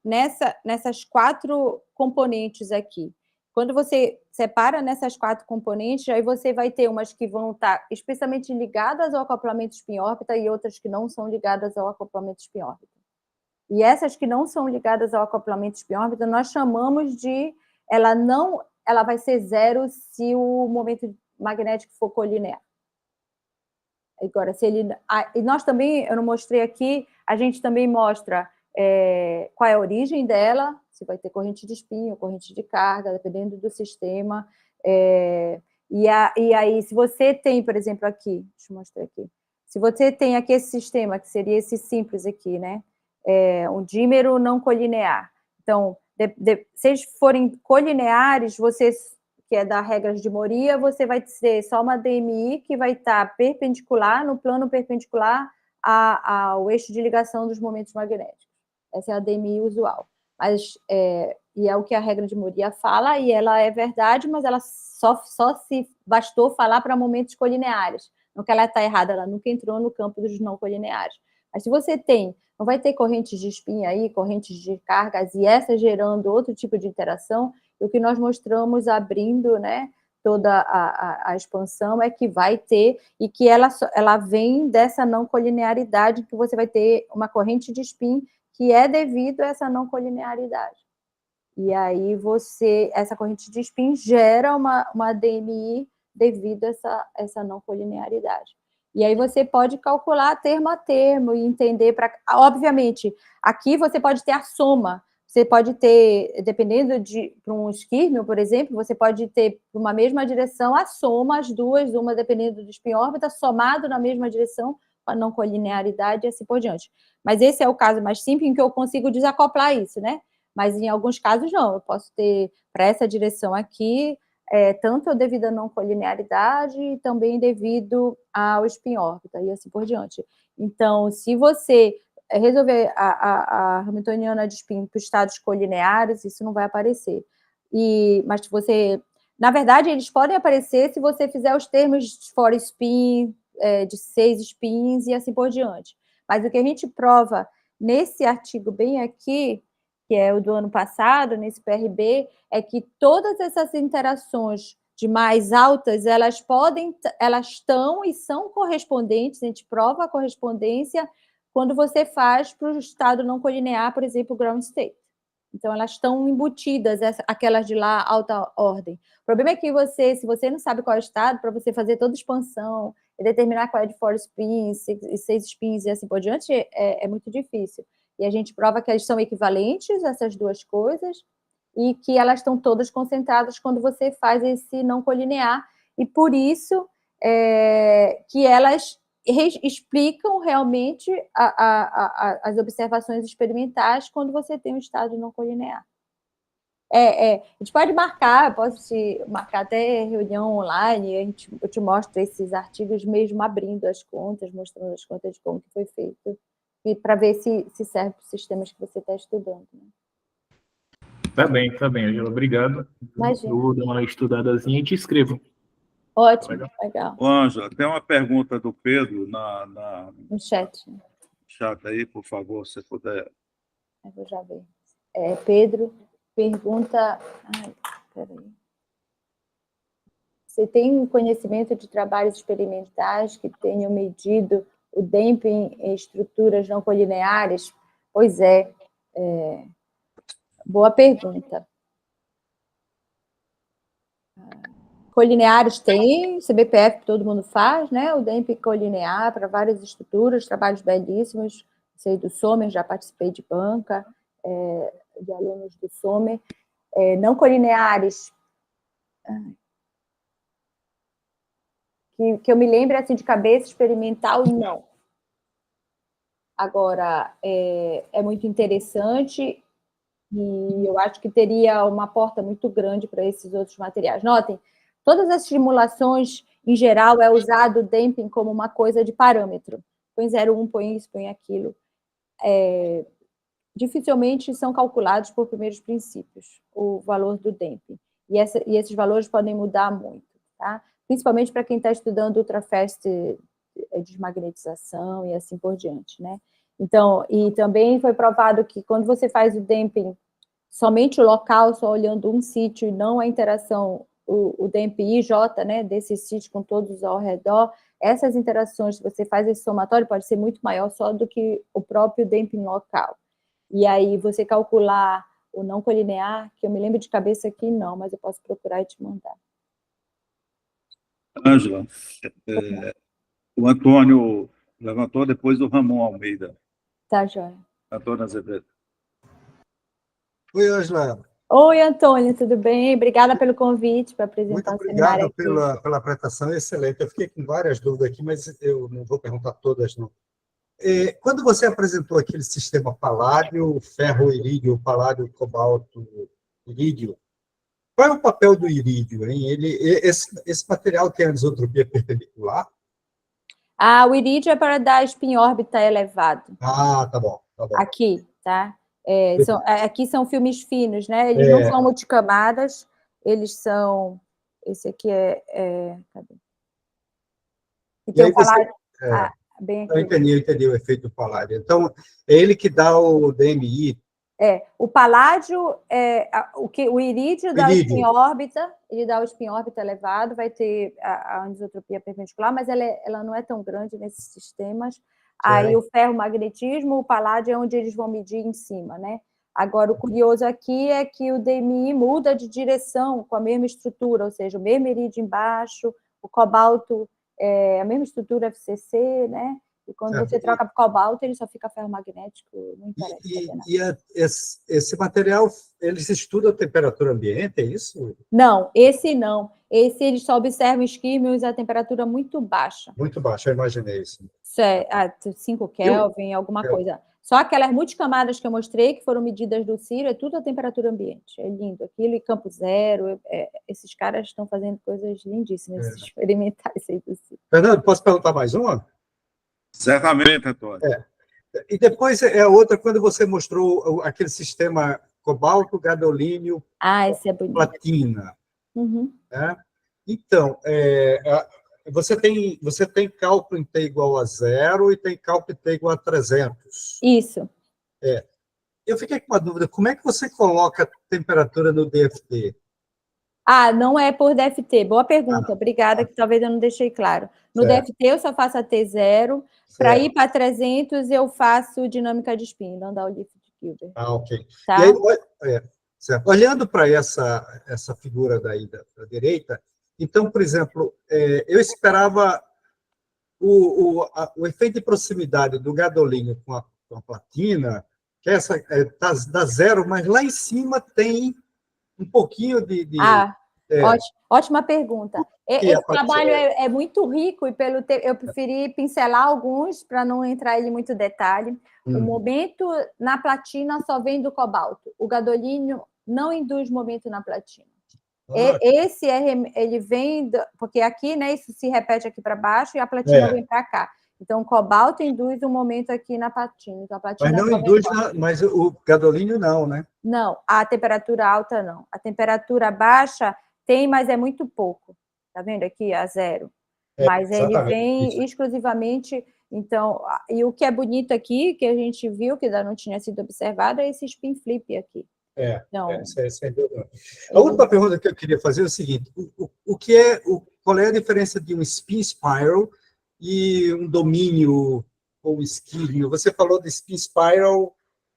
nessas 4 componentes aqui. Quando você separa nessas 4 componentes, aí você vai ter umas que vão estar especialmente ligadas ao acoplamento spin-órbita e outras que não são ligadas ao acoplamento spin-órbita. E essas que não são ligadas ao acoplamento spin-órbita, nós chamamos de... Ela vai ser 0 se o momento magnético for colinear. Agora, se ele... E nós também, eu não mostrei aqui, a gente também mostra qual é a origem dela, se vai ter corrente de spin ou corrente de carga, dependendo do sistema. E aí, se você tem, por exemplo, aqui, deixa eu mostrar aqui, se você tem aqui esse sistema, que seria esse simples aqui, né? Um dímero não colinear. Então, se eles forem colineares, que é da regras de Moria, você vai ter só uma DMI que vai estar perpendicular, no plano perpendicular ao eixo de ligação dos momentos magnéticos. Essa é a DMI usual. Mas, e é o que a regra de Moria fala, e ela é verdade, mas ela só se bastou falar para momentos colineares. Não que ela está errada, ela nunca entrou no campo dos não colineares. Mas se você não vai ter correntes de spin aí, correntes de cargas, e essa gerando outro tipo de interação, e o que nós mostramos abrindo, né, toda a expansão é que vai ter, e que ela vem dessa não colinearidade, que você vai ter uma corrente de spin que é devido a essa não colinearidade. E aí essa corrente de spin gera uma DMI devido a essa não colinearidade. E aí você pode calcular termo a termo e entender, obviamente, aqui você pode ter a soma, você pode ter, dependendo para um esquirmio, por exemplo, você pode ter, para uma mesma direção, a soma, as duas, uma dependendo do spin-órbita, somado na mesma direção, com a não colinearidade e assim por diante. Mas esse é o caso mais simples em que eu consigo desacoplar isso, né? Mas em alguns casos não, eu posso ter para essa direção aqui, tanto devido à não colinearidade e também devido ao spin-órbita e assim por diante. Então, se você resolver a hamiltoniana de spin para estados colineares, isso não vai aparecer. Mas você... Na verdade, eles podem aparecer se você fizer os termos de 4 spin, de 6 spins e assim por diante. Mas o que a gente prova nesse artigo bem aqui, que é o do ano passado, nesse PRB, é que todas essas interações de mais altas, elas estão e são correspondentes, a gente prova a correspondência quando você faz para o estado não colinear, por exemplo, o ground state. Então, elas estão embutidas, aquelas de lá, alta ordem. O problema é que se você não sabe qual é o estado, para você fazer toda a expansão e determinar qual é de 4 spins, 6 spins e assim por diante, é muito difícil. E a gente prova que elas são equivalentes, essas duas coisas, e que elas estão todas concentradas quando você faz esse não colinear, e por isso que elas explicam realmente as observações experimentais quando você tem um estado não colinear. A gente pode marcar, posso te marcar até reunião online, eu te mostro esses artigos mesmo abrindo as contas, mostrando as contas de como que foi feito, e para ver se serve para os sistemas que você está estudando. Né? Tá bem, Angela. Obrigado. Imagina. Eu vou dar uma estudadazinha e te escrevo. Ótimo, legal. Ô, Ângela, tem uma pergunta do Pedro No chat. chat aí, por favor, se puder. Eu vou já ver. Pedro pergunta... Ai, peraí. Você tem conhecimento de trabalhos experimentais que tenham medido o damping em estruturas não colineares? Pois é. Boa pergunta. Colineares tem, CBPF todo mundo faz, né? O damping colinear para várias estruturas, trabalhos belíssimos. Sei do Sommer, já participei de banca, de alunos do Sommer. Não colineares, que eu me lembre assim de cabeça experimental, não. Agora, é muito interessante e eu acho que teria uma porta muito grande para esses outros materiais. Notem, todas as simulações, em geral, é usado o damping como uma coisa de parâmetro. Põe 0,1, põe isso, põe aquilo. Dificilmente são calculados por primeiros princípios o valor do damping. E esses valores podem mudar muito, tá? Principalmente para quem está estudando ultrafast desmagnetização e assim por diante, né? Então, e também foi provado que quando você faz o damping somente o local, só olhando um sítio e não a interação, o damping IJ, né, desse sítio com todos ao redor, essas interações, se você faz esse somatório, pode ser muito maior só do que o próprio damping local. E aí você calcular o não colinear, que eu me lembro de cabeça aqui, não, mas eu posso procurar e te mandar. Ângela, o Antônio levantou depois do Ramon Almeida. Tá, joia. Antônio Azevedo. Oi, Ângela. Oi, Antônio, tudo bem? Obrigada pelo convite para apresentar Muito o seminário obrigado aqui. pela apresentação, excelente. Eu fiquei com várias dúvidas aqui, mas eu não vou perguntar todas, não. Quando você apresentou aquele sistema paládio, ferro, irídio, paládio, cobalto, irídio, qual é o papel do irídio, hein? Esse material tem anisotropia perpendicular? O irídio é para dar spin-órbita elevado. Tá bom. Aqui, tá? Aqui são filmes finos, né? Eles não são multicamadas, eles são... Esse aqui cadê? E tem o paládio... bem aqui. Eu entendi o efeito paládio. Então, é ele que dá o DMI. O paládio, o irídio dá o spin-órbita, ele dá o spin-órbita elevado, vai ter a anisotropia perpendicular, mas ela não é tão grande nesses sistemas. Aí o ferromagnetismo, o paládio é onde eles vão medir em cima, né? Agora, o curioso aqui é que o DMI muda de direção com a mesma estrutura, ou seja, o mesmo irídio embaixo, o cobalto é a mesma estrutura FCC, né? E quando você troca para cobalto, ele só fica ferromagnético, não interessa. Esse material, eles estudam a temperatura ambiente, é isso? Não, esse não. Esse eles só observam esquímios a temperatura muito baixa. Muito baixa, eu imaginei isso. Isso é 5 Kelvin, alguma coisa. Só aquelas multicamadas que eu mostrei, que foram medidas do Ciro, é tudo a temperatura ambiente. É lindo aquilo, e campo zero. Esses caras estão fazendo coisas lindíssimas, experimentais aí do Ciro. Fernando, posso perguntar mais uma? Certamente, Antônio. E depois outra, quando você mostrou aquele sistema cobalto, gadolínio, esse é bonito. platina. Uhum. Né? Então, você tem cálculo em T igual a 0 e tem cálculo em T igual a 300. Isso. Eu fiquei com uma dúvida, como é que você coloca a temperatura no DFT? Não é por DFT. Boa pergunta, obrigada, que talvez eu não deixei claro. No DFT eu só faço a T0, para ir para 300 eu faço dinâmica de spin, não dá o lift de Gilbert. Ok. Tá? E aí, certo. Olhando para essa figura daí da direita, então, por exemplo, eu esperava o efeito de proximidade do gadolínio com a platina, que dá 0, mas lá em cima tem um pouquinho de... Ótima pergunta. Esse trabalho é muito rico e eu preferi pincelar alguns para não entrar em muito detalhe. O momento na platina só vem do cobalto. O gadolínio não induz momento na platina. Esse ele vem... Porque aqui, né, isso se repete aqui para baixo e a platina vem para cá. Então, o cobalto induz um momento aqui na platina. Então, a platina mas não induz, mas o gadolínio não, né? Não, a temperatura alta não. A temperatura baixa tem, mas é muito pouco. Tá vendo aqui a 0? Mas ele vem isso. exclusivamente. Então, e o que é bonito aqui, que a gente viu, que ainda não tinha sido observado, é esse spin flip aqui. Então, Sem dúvida. A última pergunta que eu queria fazer é o seguinte: qual é a diferença de um spin spiral e um domínio ou esquilho? Você falou de spin spiral,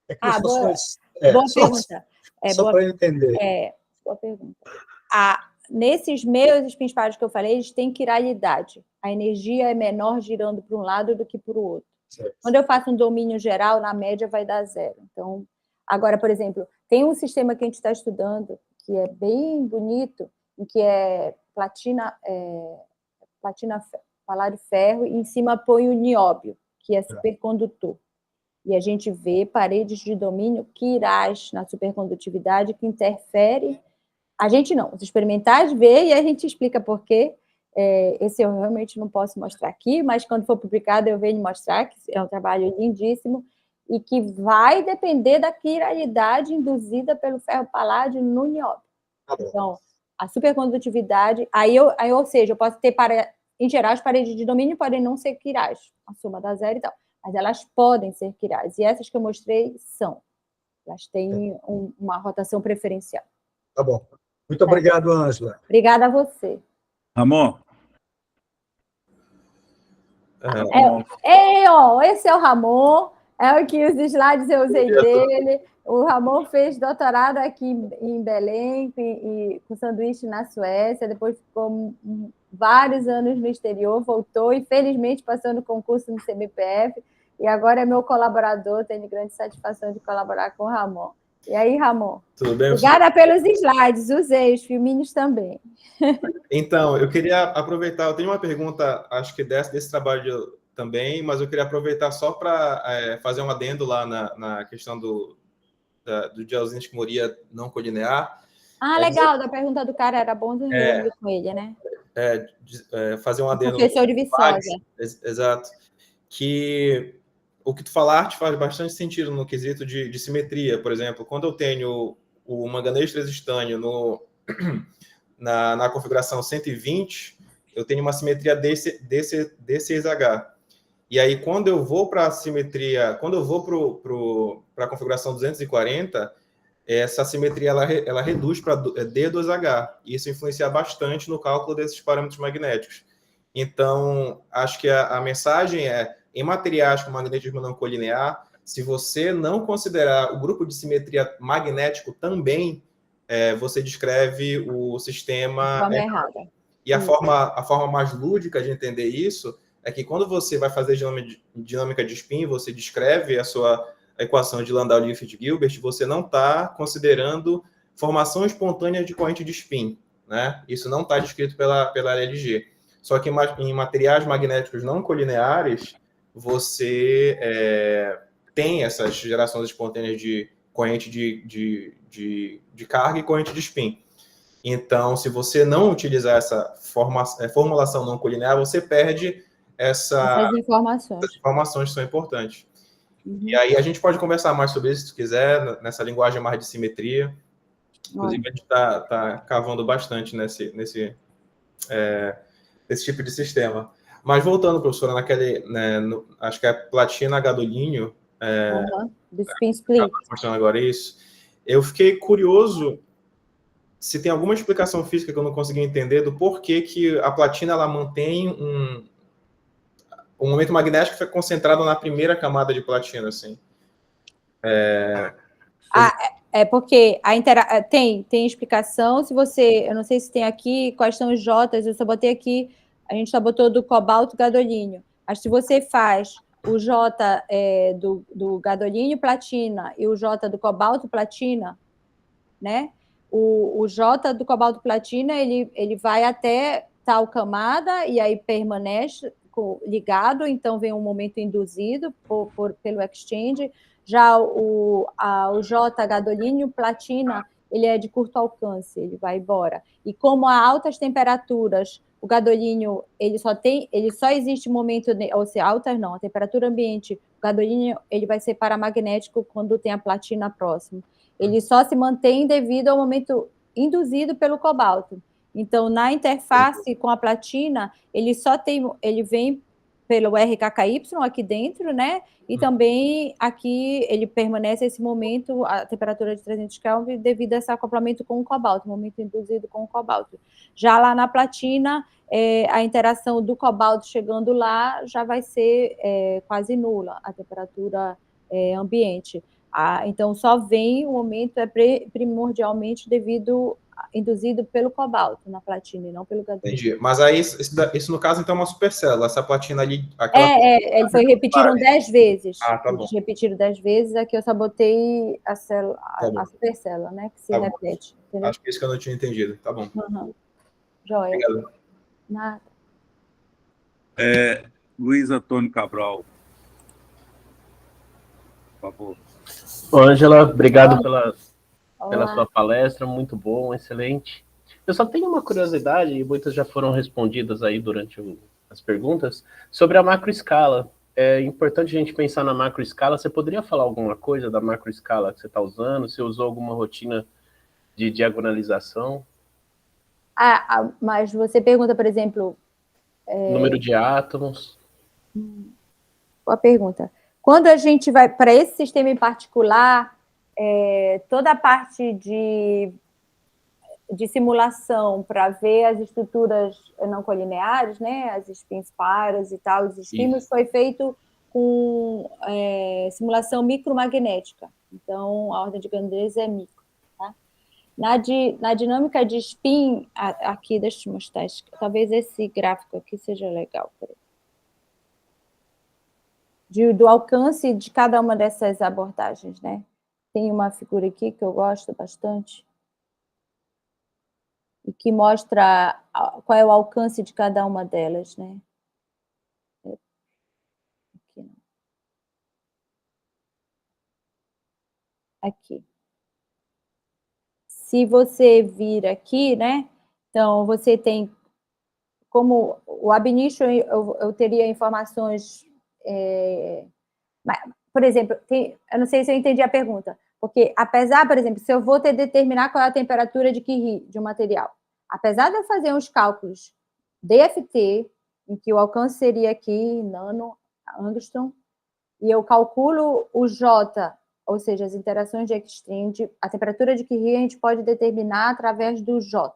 é como se fosse boa pergunta. Só para eu entender. Boa pergunta. Nesses meus spin spirals que eu falei, eles têm quiralidade. A energia é menor girando para um lado do que para o outro. Certo. Quando eu faço um domínio geral, na média vai dar 0. Então, agora, por exemplo, tem um sistema que a gente está estudando que é bem bonito, em que é platina, paládio ferro, e em cima põe o nióbio, que é supercondutor. E a gente vê paredes de domínio quirais na supercondutividade que interfere. A gente não, os experimentais vê e a gente explica por quê. Esse eu realmente não posso mostrar aqui, mas quando for publicado eu venho mostrar, que é um trabalho lindíssimo, e que vai depender da quiralidade induzida pelo ferro paládio no nióbio. Então, a supercondutividade, ou seja, eu posso ter, em geral, as paredes de domínio podem não ser quirais, a soma da 0 e tal, mas elas podem ser quirais, e essas que eu mostrei são. Elas têm uma rotação preferencial. Tá bom. Muito obrigado, Ângela. Obrigada a você. Ramon? Esse é o Ramon, é o que os slides eu usei dele. O Ramon fez doutorado aqui em Belém, com sanduíche na Suécia, depois ficou vários anos no exterior, voltou e, felizmente, passou no concurso no CBPF, e agora é meu colaborador, tenho grande satisfação de colaborar com o Ramon. E aí, Ramon? Tudo bem? Obrigada pelos slides, usei os filminhos também. Então, eu queria aproveitar, eu tenho uma pergunta, acho que desse trabalho também, mas eu queria aproveitar só para fazer um adendo lá na questão do Dzerzhinsky-Moria não colinear. Legal, da pergunta do cara, era bom dormir com ele, né? Fazer um adendo. Professor de Viçosa. Exato. Que o que tu falaste faz bastante sentido no quesito de simetria. Por exemplo, quando eu tenho o manganês transistânio na configuração 120, eu tenho uma simetria D6H. E aí, quando eu vou para a simetria, quando eu vou para a configuração 240, essa simetria ela reduz para D2H. E isso influencia bastante no cálculo desses parâmetros magnéticos. Então, acho que a mensagem é, em materiais com magnetismo não colinear, se você não considerar o grupo de simetria magnético também, você descreve o sistema errada. E a forma mais lúdica de entender isso é que quando você vai fazer dinâmica de spin, você descreve a sua equação de Landau-Liouville-Gilbert, você não está considerando formação espontânea de corrente de spin, né? Isso não está descrito pela LLG. Só que em materiais magnéticos não colineares, você tem essas gerações espontâneas de corrente de carga e corrente de spin. Então, se você não utilizar essa formulação não colinear, você perde essas informações que são importantes. Uhum. E aí a gente pode conversar mais sobre isso, se tu quiser, nessa linguagem mais de simetria. Inclusive, a gente está cavando bastante nesse tipo de sistema. Mas voltando, professora, acho que é platina gadolínio. Do spin split. Mostrando agora isso. Eu fiquei curioso se tem alguma explicação física que eu não consegui entender do porquê que a platina ela mantém um momento magnético que fica concentrado na primeira camada de platina, assim. Porque tem explicação. Se você, eu não sei se tem aqui quais são os Jotas, eu só botei aqui, a gente só botou do cobalto gadolínio. Mas se você faz o J do gadolínio platina e o J do cobalto platina, né? O J do cobalto platina ele vai até tal camada e aí permanece ligado, então vem um momento induzido pelo exchange. Já o J gadolínio platina, ele é de curto alcance, ele vai embora. E como a altas temperaturas, o gadolínio ele só existe momento, ou seja, altas não, a temperatura ambiente gadolínio ele vai ser paramagnético quando tem a platina próximo. Ele só se mantém devido ao momento induzido pelo cobalto. Então, na interface com a platina, ele vem pelo RKKY aqui dentro, né? E também aqui ele permanece esse momento, a temperatura de 300 Kelvin, devido a esse acoplamento com o cobalto, momento induzido com o cobalto. Já lá na platina, a interação do cobalto chegando lá já vai ser quase nula, a temperatura ambiente. Então, só vem o momento primordialmente induzido pelo cobalto na platina e não pelo gadolínio. Entendi. Mas aí, isso no caso, então, é uma supercélula. Essa platina ali... Ele foi repetiram 10 vezes. Tá bom. Eles repetiram 10 vezes, aqui eu só botei a supercélula, né? Que se repete. Entendeu? Acho que é isso que eu não tinha entendido. Tá bom. Joia. Obrigado. Nada. Luiz Antônio Cabral. Por favor. Ângela, obrigado pela sua palestra, muito bom, excelente. Eu só tenho uma curiosidade, e muitas já foram respondidas aí durante as perguntas, sobre a macroescala. É importante a gente pensar na macroescala. Você poderia falar alguma coisa da macroescala que você está usando? Você usou alguma rotina de diagonalização? Mas você pergunta, por exemplo... Número de átomos. Boa pergunta. Quando a gente vai para esse sistema em particular, toda a parte de simulação para ver as estruturas não colineares, né, as spins paras e tal, os esquemas, foi feito com simulação micromagnética. Então, a ordem de grandeza é micro. Tá? Na dinâmica de spin, aqui, deixa eu te mostrar, talvez esse gráfico aqui seja legal. Do alcance de cada uma dessas abordagens, né? Tem uma figura aqui que eu gosto bastante e que mostra qual é o alcance de cada uma delas, né? Aqui. Se você vir aqui, né? Então, você tem como o ab initio, eu teria informações... por exemplo, eu não sei se eu entendi a pergunta, porque apesar, por exemplo, se eu vou determinar qual é a temperatura de Curie de um material, apesar de eu fazer uns cálculos DFT, em que o alcance seria aqui, nano, angstrom, e eu calculo o J, ou seja, as interações de extreme, a temperatura de Curie a gente pode determinar através do J,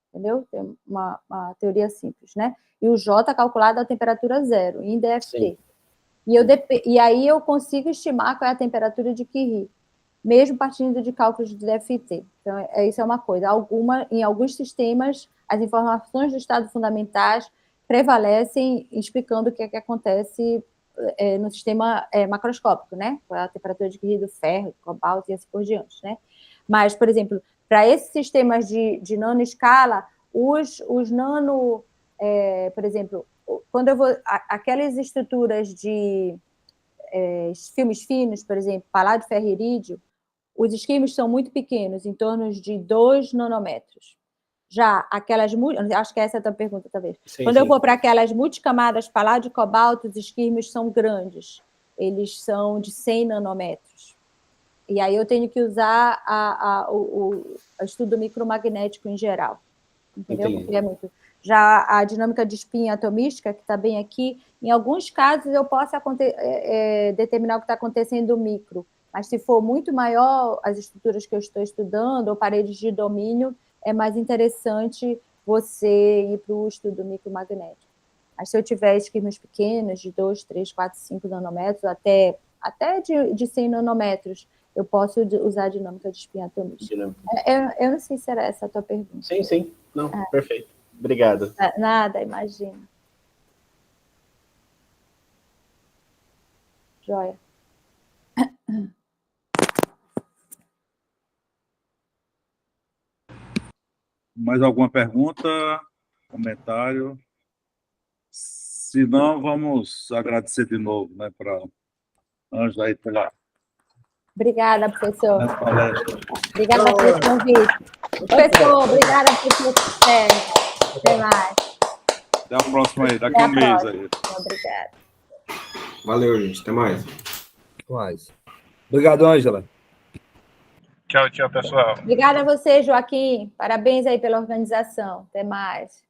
entendeu? Tem uma teoria simples, né? E o J calculado a temperatura zero, em DFT. Sim. E aí eu consigo estimar qual é a temperatura de Curie, mesmo partindo de cálculos de DFT. Então, isso é uma coisa. Em alguns sistemas, as informações do estado fundamentais prevalecem explicando o que é que acontece no sistema macroscópico, né? Qual é a temperatura de Curie do ferro, do cobalto e assim por diante, né? Mas, por exemplo, para esses sistemas de nanoescala, os nano... por exemplo, quando eu vou... Aquelas estruturas de filmes finos, por exemplo, paládio, ferro e irídio, os esquemas são muito pequenos, em torno de 2 nanômetros. Já aquelas... Acho que essa é a tua pergunta, talvez. Sim, quando eu vou para aquelas multicamadas, paládio e cobalto, os esquemas são grandes. Eles são de 100 nanômetros. E aí eu tenho que usar o estudo micromagnético em geral. Entendeu? Entendi. Porque é muito... Já a dinâmica de spin atomística, que está bem aqui, em alguns casos eu posso determinar o que está acontecendo no micro, mas se for muito maior as estruturas que eu estou estudando, ou paredes de domínio, é mais interessante você ir para o estudo micromagnético. Mas se eu tiver esquemas pequenos, de 2, 3, 4, 5 nanômetros, até de 100 nanômetros, eu posso usar a dinâmica de spin atomística. Eu não sei se era essa a tua pergunta. Sim. Não, perfeito. Obrigado. Nada, imagina. Joia. Mais alguma pergunta? Comentário? Se não, vamos agradecer de novo, né, para a Ângela aí pela... Obrigada, professor. Obrigada pelo convite. Professor, obrigada por tudo. Até mais. Até a próxima aí, daqui a um mês aí. Obrigada. Valeu, gente. Até mais. mais. Obrigado, Ângela. Tchau, tchau, pessoal. Obrigada a você, Joaquim. Parabéns aí pela organização. Até mais.